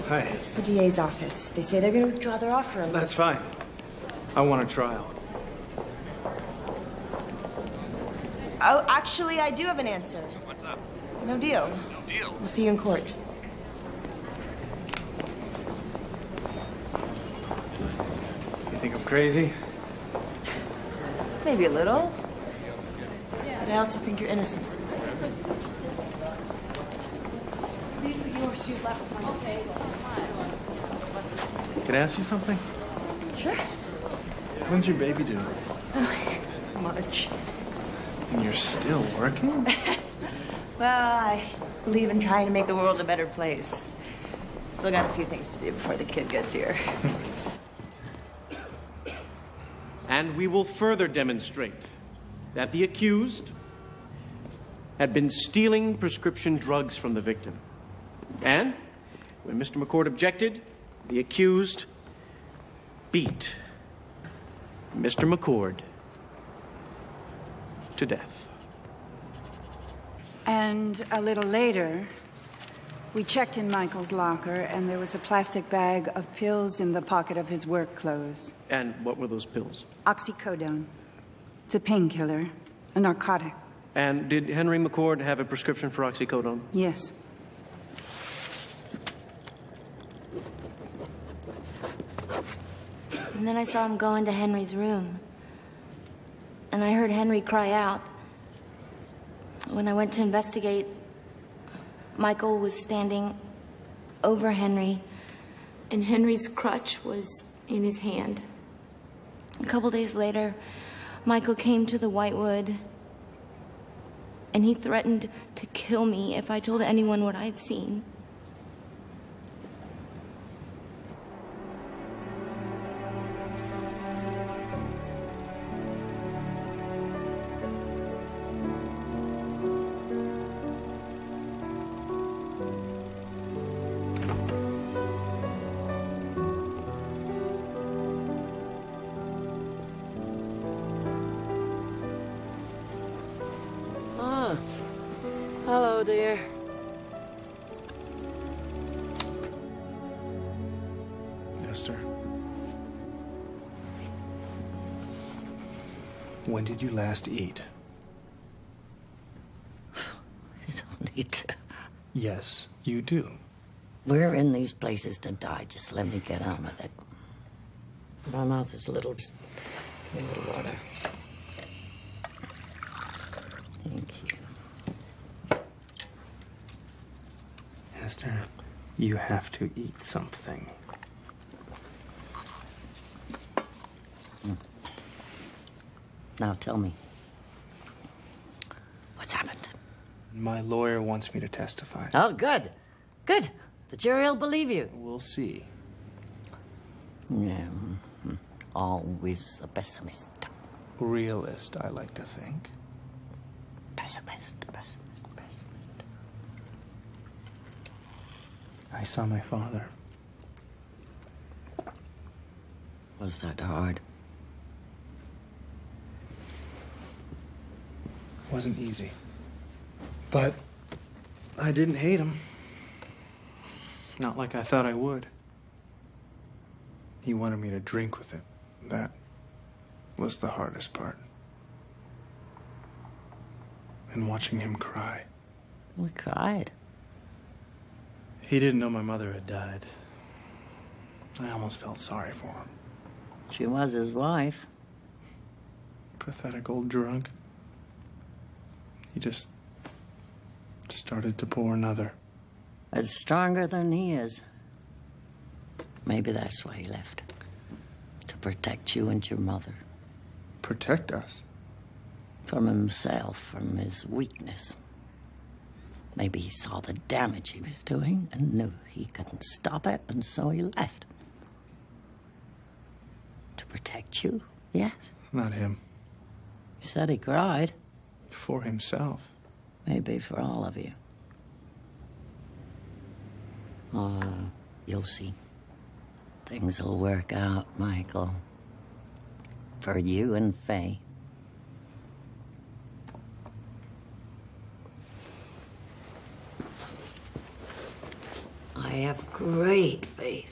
Hi. It's the DA's office. They say they're gonna withdraw their offer. That's fine. I want a trial. Oh, actually, I do have an answer. What's up? No deal. No deal. We'll see you in court. You think I'm crazy? Maybe a little. But I also think you're innocent. Can I ask you something? Sure. When's your baby due? March. And you're still working? Well, I believe in trying to make the world a better place. Still got a few things to do before the kid gets here. And we will further demonstrate that the accused had been stealing prescription drugs from the victim. And when Mr. McCord objected, the accused beat Mr. McCord to death. And a little later, we checked in Michael's locker, and there was a plastic bag of pills in the pocket of his work clothes. And what were those pills? Oxycodone. It's a painkiller, a narcotic. And did Henry McCord have a prescription for oxycodone? Yes. And then I saw him go into Henry's room. And I heard Henry cry out. When I went to investigate, Michael was standing over Henry, and Henry's crutch was in his hand. A couple days later, Michael came to the Whitewood, and he threatened to kill me if I told anyone what I'd seen. Hello, dear. Esther. When did you last eat? You don't need to. Yes, you do. We're in these places to die. Just let me get on with it. My mouth is a little... Just give me a little water. Thank you. Esther, you have to eat something. Now tell me. What's happened? My lawyer wants me to testify. Oh, good. Good. The jury will believe you. We'll see. Yeah. Always a pessimist. Realist, I like to think. Pessimist. I saw my father. Was that hard? Wasn't easy. But I didn't hate him. Not like I thought I would. He wanted me to drink with him. That was the hardest part. And watching him cry. We cried. He didn't know my mother had died. I almost felt sorry for him. She was his wife. Pathetic old drunk. He just started to pour another. It's stronger than he is. Maybe that's why he left. To protect you and your mother. Protect us? From himself, from his weakness. Maybe he saw the damage he was doing and knew he couldn't stop it, and so he left. To protect you, yes. Not him. He said he cried. For himself. Maybe for all of you. Oh, you'll see. Things will work out, Michael. For you and Faye. I have great faith.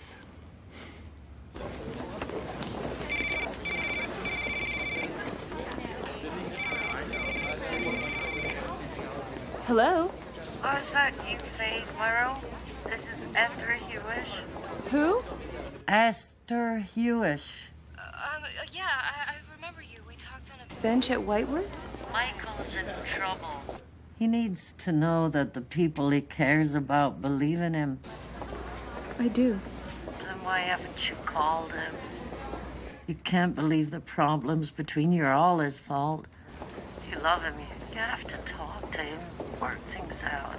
Hello? Oh, is that you, Faye Morrow? This is Esther Hewish. Who? Esther Hewish. Yeah, I remember you. We talked on a bench at Whitewood? Michael's in trouble. He needs to know that the people he cares about believe in him. I do. Then why haven't you called him? You can't believe the problems between you are all his fault. If you love him, you have to talk to him, work things out.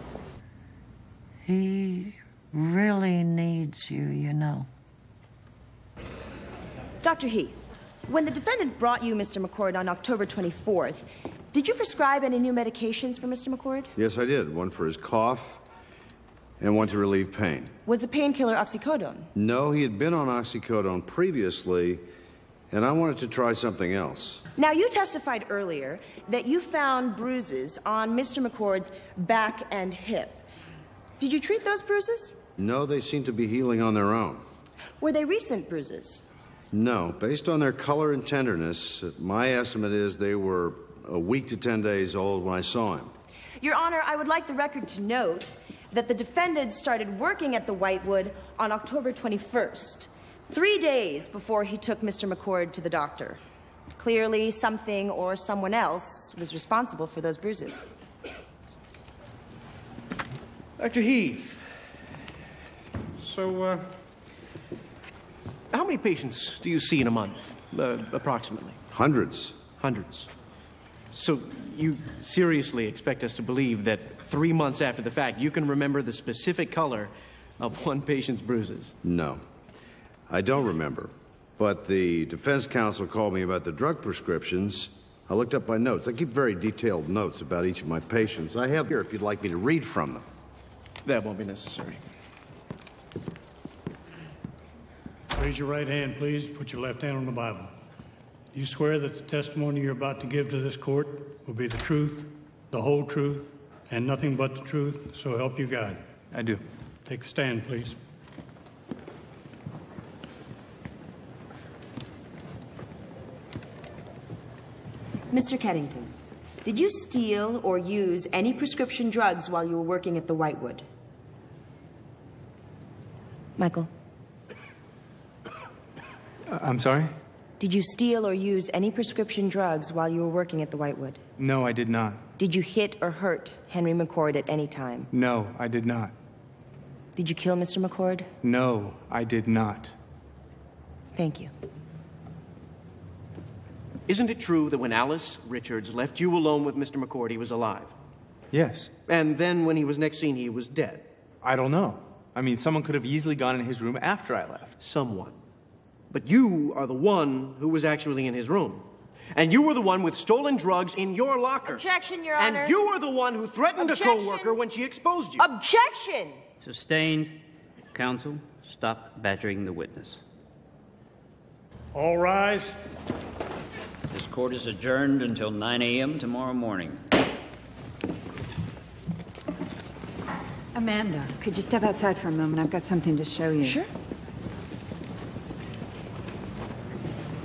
He really needs you, you know. Dr. Heath, when the defendant brought you Mr. McCord on October 24th, did you prescribe any new medications for Mr. McCord? Yes, I did. One for his cough and one to relieve pain. Was the painkiller oxycodone? No, he had been on oxycodone previously, and I wanted to try something else. Now, you testified earlier that you found bruises on Mr. McCord's back and hip. Did you treat those bruises? No, they seem to be healing on their own. Were they recent bruises? No, based on their color and tenderness, my estimate is they were a week to 10 days old when I saw him. Your Honor, I would like the record to note that the defendant started working at the Whitewood on October 21st, 3 days before he took Mr. McCord to the doctor. Clearly, something or someone else was responsible for those bruises. Dr. Heath, so, how many patients do you see in a month, approximately? Hundreds. Hundreds. So you seriously expect us to believe that 3 months after the fact, you can remember the specific color of one patient's bruises? No, I don't remember. But the defense counsel called me about the drug prescriptions. I looked up my notes. I keep very detailed notes about each of my patients. I have here if you'd like me to read from them. That won't be necessary. Raise your right hand, please. Put your left hand on the Bible. Do you swear that the testimony you're about to give to this court will be the truth, the whole truth, and nothing but the truth, so help you God? I do. Take the stand, please. Mr. Keddington, did you steal or use any prescription drugs while you were working at the Whitewood? Michael? I'm sorry? Did you steal or use any prescription drugs while you were working at the Whitewood? No, I did not. Did you hit or hurt Henry McCord at any time? No, I did not. Did you kill Mr. McCord? No, I did not. Thank you. Isn't it true that when Alice Richards left you alone with Mr. McCord, he was alive? Yes. And then when he was next seen, he was dead? I don't know. I mean, someone could have easily gone in his room after I left. Someone. But you are the one who was actually in his room. And you were the one with stolen drugs in your locker. Objection, Your Honor. And you were the one who threatened a co-worker when she exposed you. Objection! Sustained. Counsel, stop badgering the witness. All rise. This court is adjourned until 9 a.m. tomorrow morning. Amanda, could you step outside for a moment? I've got something to show you. Sure.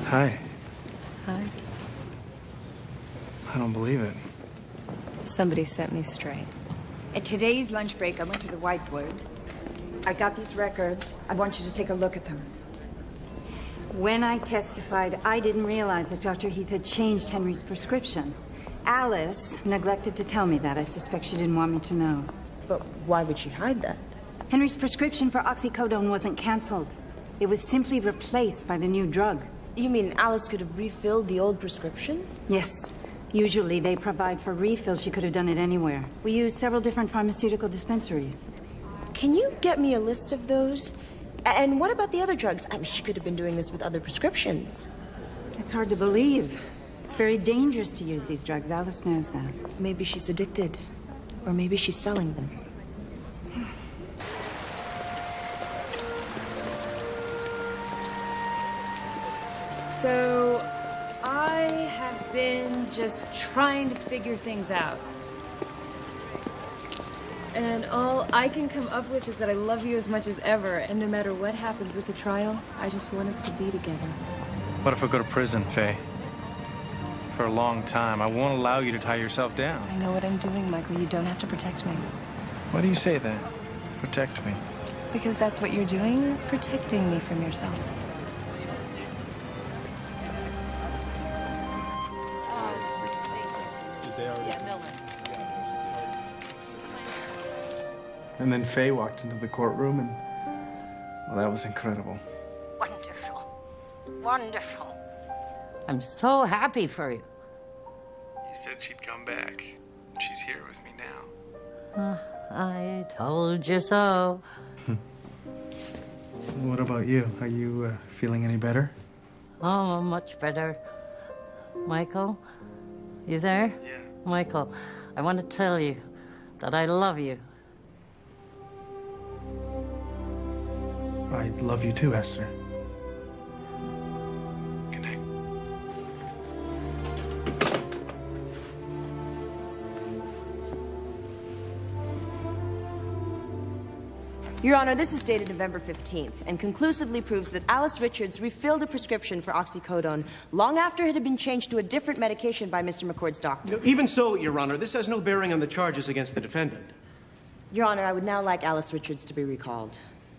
Hi. Hi. I don't believe it. Somebody set me straight. At today's lunch break, I went to the Whitewood. I got these records. I want you to take a look at them. When I testified, I didn't realize that Dr. Heath had changed Henry's prescription. Alice neglected to tell me that. I suspect she didn't want me to know. But why would she hide that? Henry's prescription for oxycodone wasn't canceled. It was simply replaced by the new drug. You mean Alice could have refilled the old prescription? Yes. Usually they provide for refills. She could have done it anywhere. We use several different pharmaceutical dispensaries. Can you get me a list of those? And what about the other drugs? I mean, she could have been doing this with other prescriptions. It's hard to believe. It's very dangerous to use these drugs. Alice knows that. Maybe she's addicted. Or maybe she's selling them. So, I have been just trying to figure things out. And all I can come up with is that I love you as much as ever, and no matter what happens with the trial, I just want us to be together. What if I go to prison, Faye? For a long time. I won't allow you to tie yourself down. I know what I'm doing, Michael. You don't have to protect me. Why do you say that? Protect me. Because that's what you're doing. You're protecting me from yourself. And then Faye walked into the courtroom, and, well, that was incredible. Wonderful. Wonderful. I'm so happy for you. You said she'd come back. She's here with me now. I told you so. What about you? Are you feeling any better? Oh, much better. Michael, you there? Yeah. Michael, I want to tell you that I love you. I love you too, Esther. Good night. Your Honor, this is dated November 15th and conclusively proves that Alice Richards refilled a prescription for oxycodone long after it had been changed to a different medication by Mr. McCord's doctor. Even so, Your Honor, this has no bearing on the charges against the defendant. Your Honor, I would now like Alice Richards to be recalled.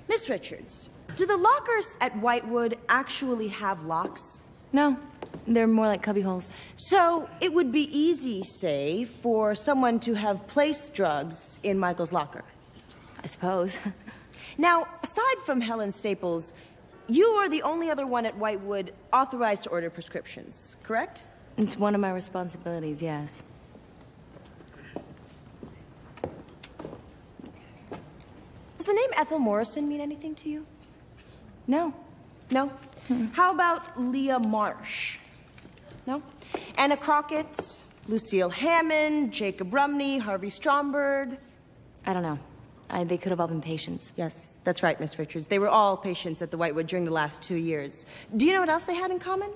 Miss Richards, do the lockers at Whitewood actually have locks? No, they're more like cubby holes. So it would be easy, say, for someone to have placed drugs in Michael's locker? I suppose. Now, aside from Helen Staples, you are the only other one at Whitewood authorized to order prescriptions, correct? It's one of my responsibilities, yes. Does the name Ethel Morrison mean anything to you? No. No? How about Leah Marsh? No? Anna Crockett, Lucille Hammond, Jacob Rumney, Harvey Stromberg? I don't know. They could have all been patients. Yes, that's right, Miss Richards. They were all patients at the Whitewood during the last 2 years. Do you know what else they had in common?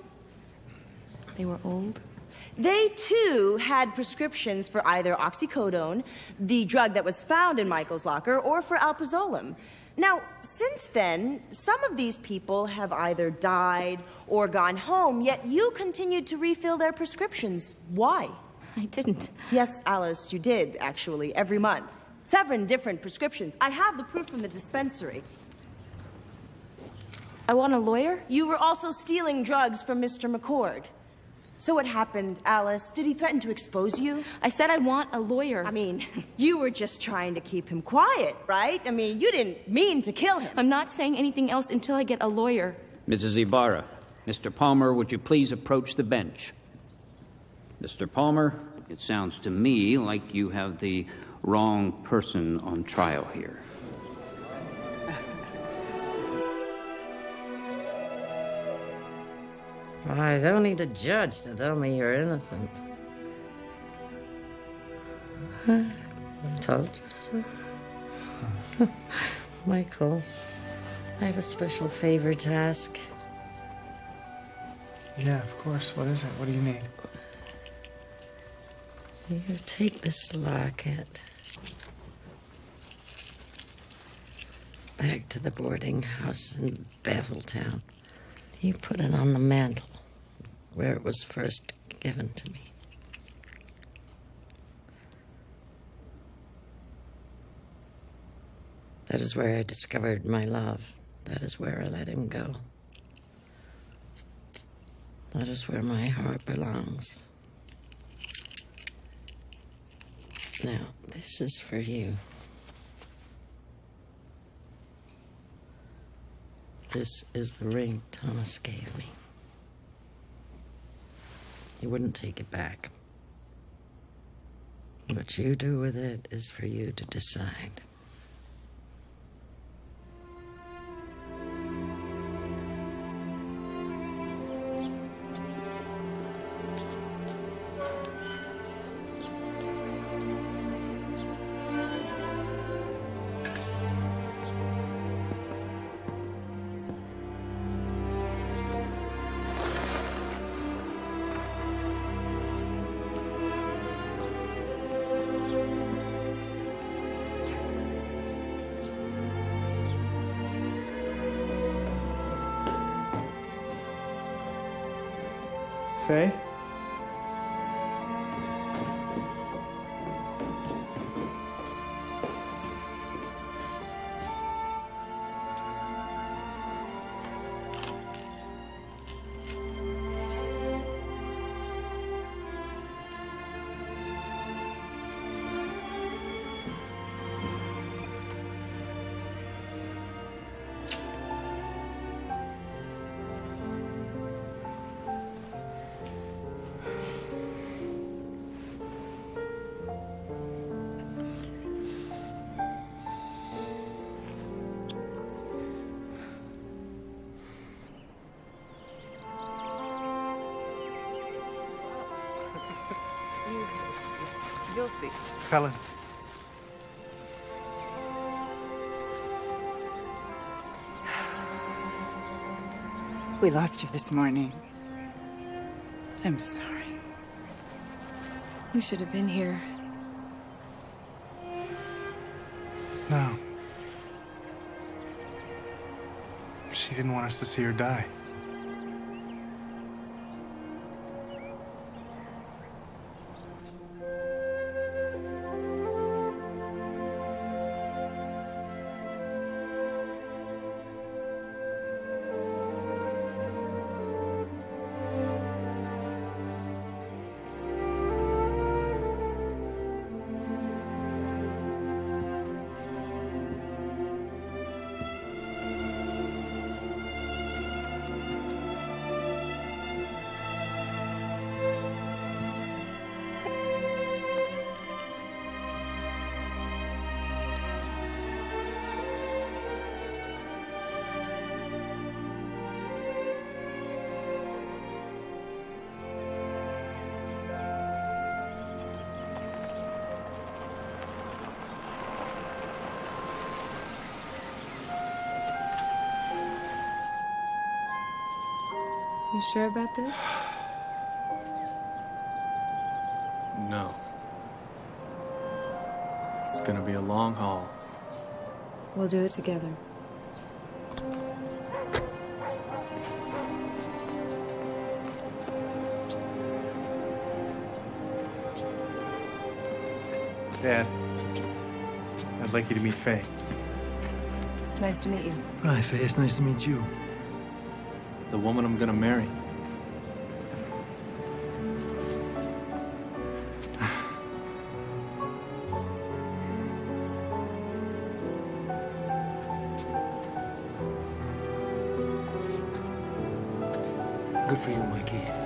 They were old? They, too, had prescriptions for either oxycodone, the drug that was found in Michael's locker, or for alprazolam. Now, since then, some of these people have either died or gone home, yet you continued to refill their prescriptions. Why? I didn't. Yes, Alice, you did, actually, every month. 7 different prescriptions. I have the proof from the dispensary. I want a lawyer? You were also stealing drugs from Mr. McCord. So what happened, Alice? Did he threaten to expose you? I said I want a lawyer. I mean, you were just trying to keep him quiet, right? I mean, you didn't mean to kill him. I'm not saying anything else until I get a lawyer. Mrs. Ibarra, Mr. Palmer, would you please approach the bench? Mr. Palmer, it sounds to me like you have the wrong person on trial here. I don't need a judge to tell me you're innocent. I told you so. Michael, I have a special favor to ask. Yeah, of course. What is it? What do you need? You take this locket back to the boarding house in Betheltown. You put it on the mantel where it was first given to me. That is where I discovered my love. That is where I let him go. That is where my heart belongs. Now, this is for you. This is the ring Thomas gave me. He wouldn't take it back. What you do with it is for you to decide. Faye? You'll see. Helen. We lost you this morning. I'm sorry. We should have been here. No. She didn't want us to see her die. You sure about this? No. It's gonna be a long haul. We'll do it together. Dad, I'd like you to meet Faye. It's nice to meet you. Hi, Faye. It's nice to meet you. The woman I'm gonna marry. Good for you, Mikey.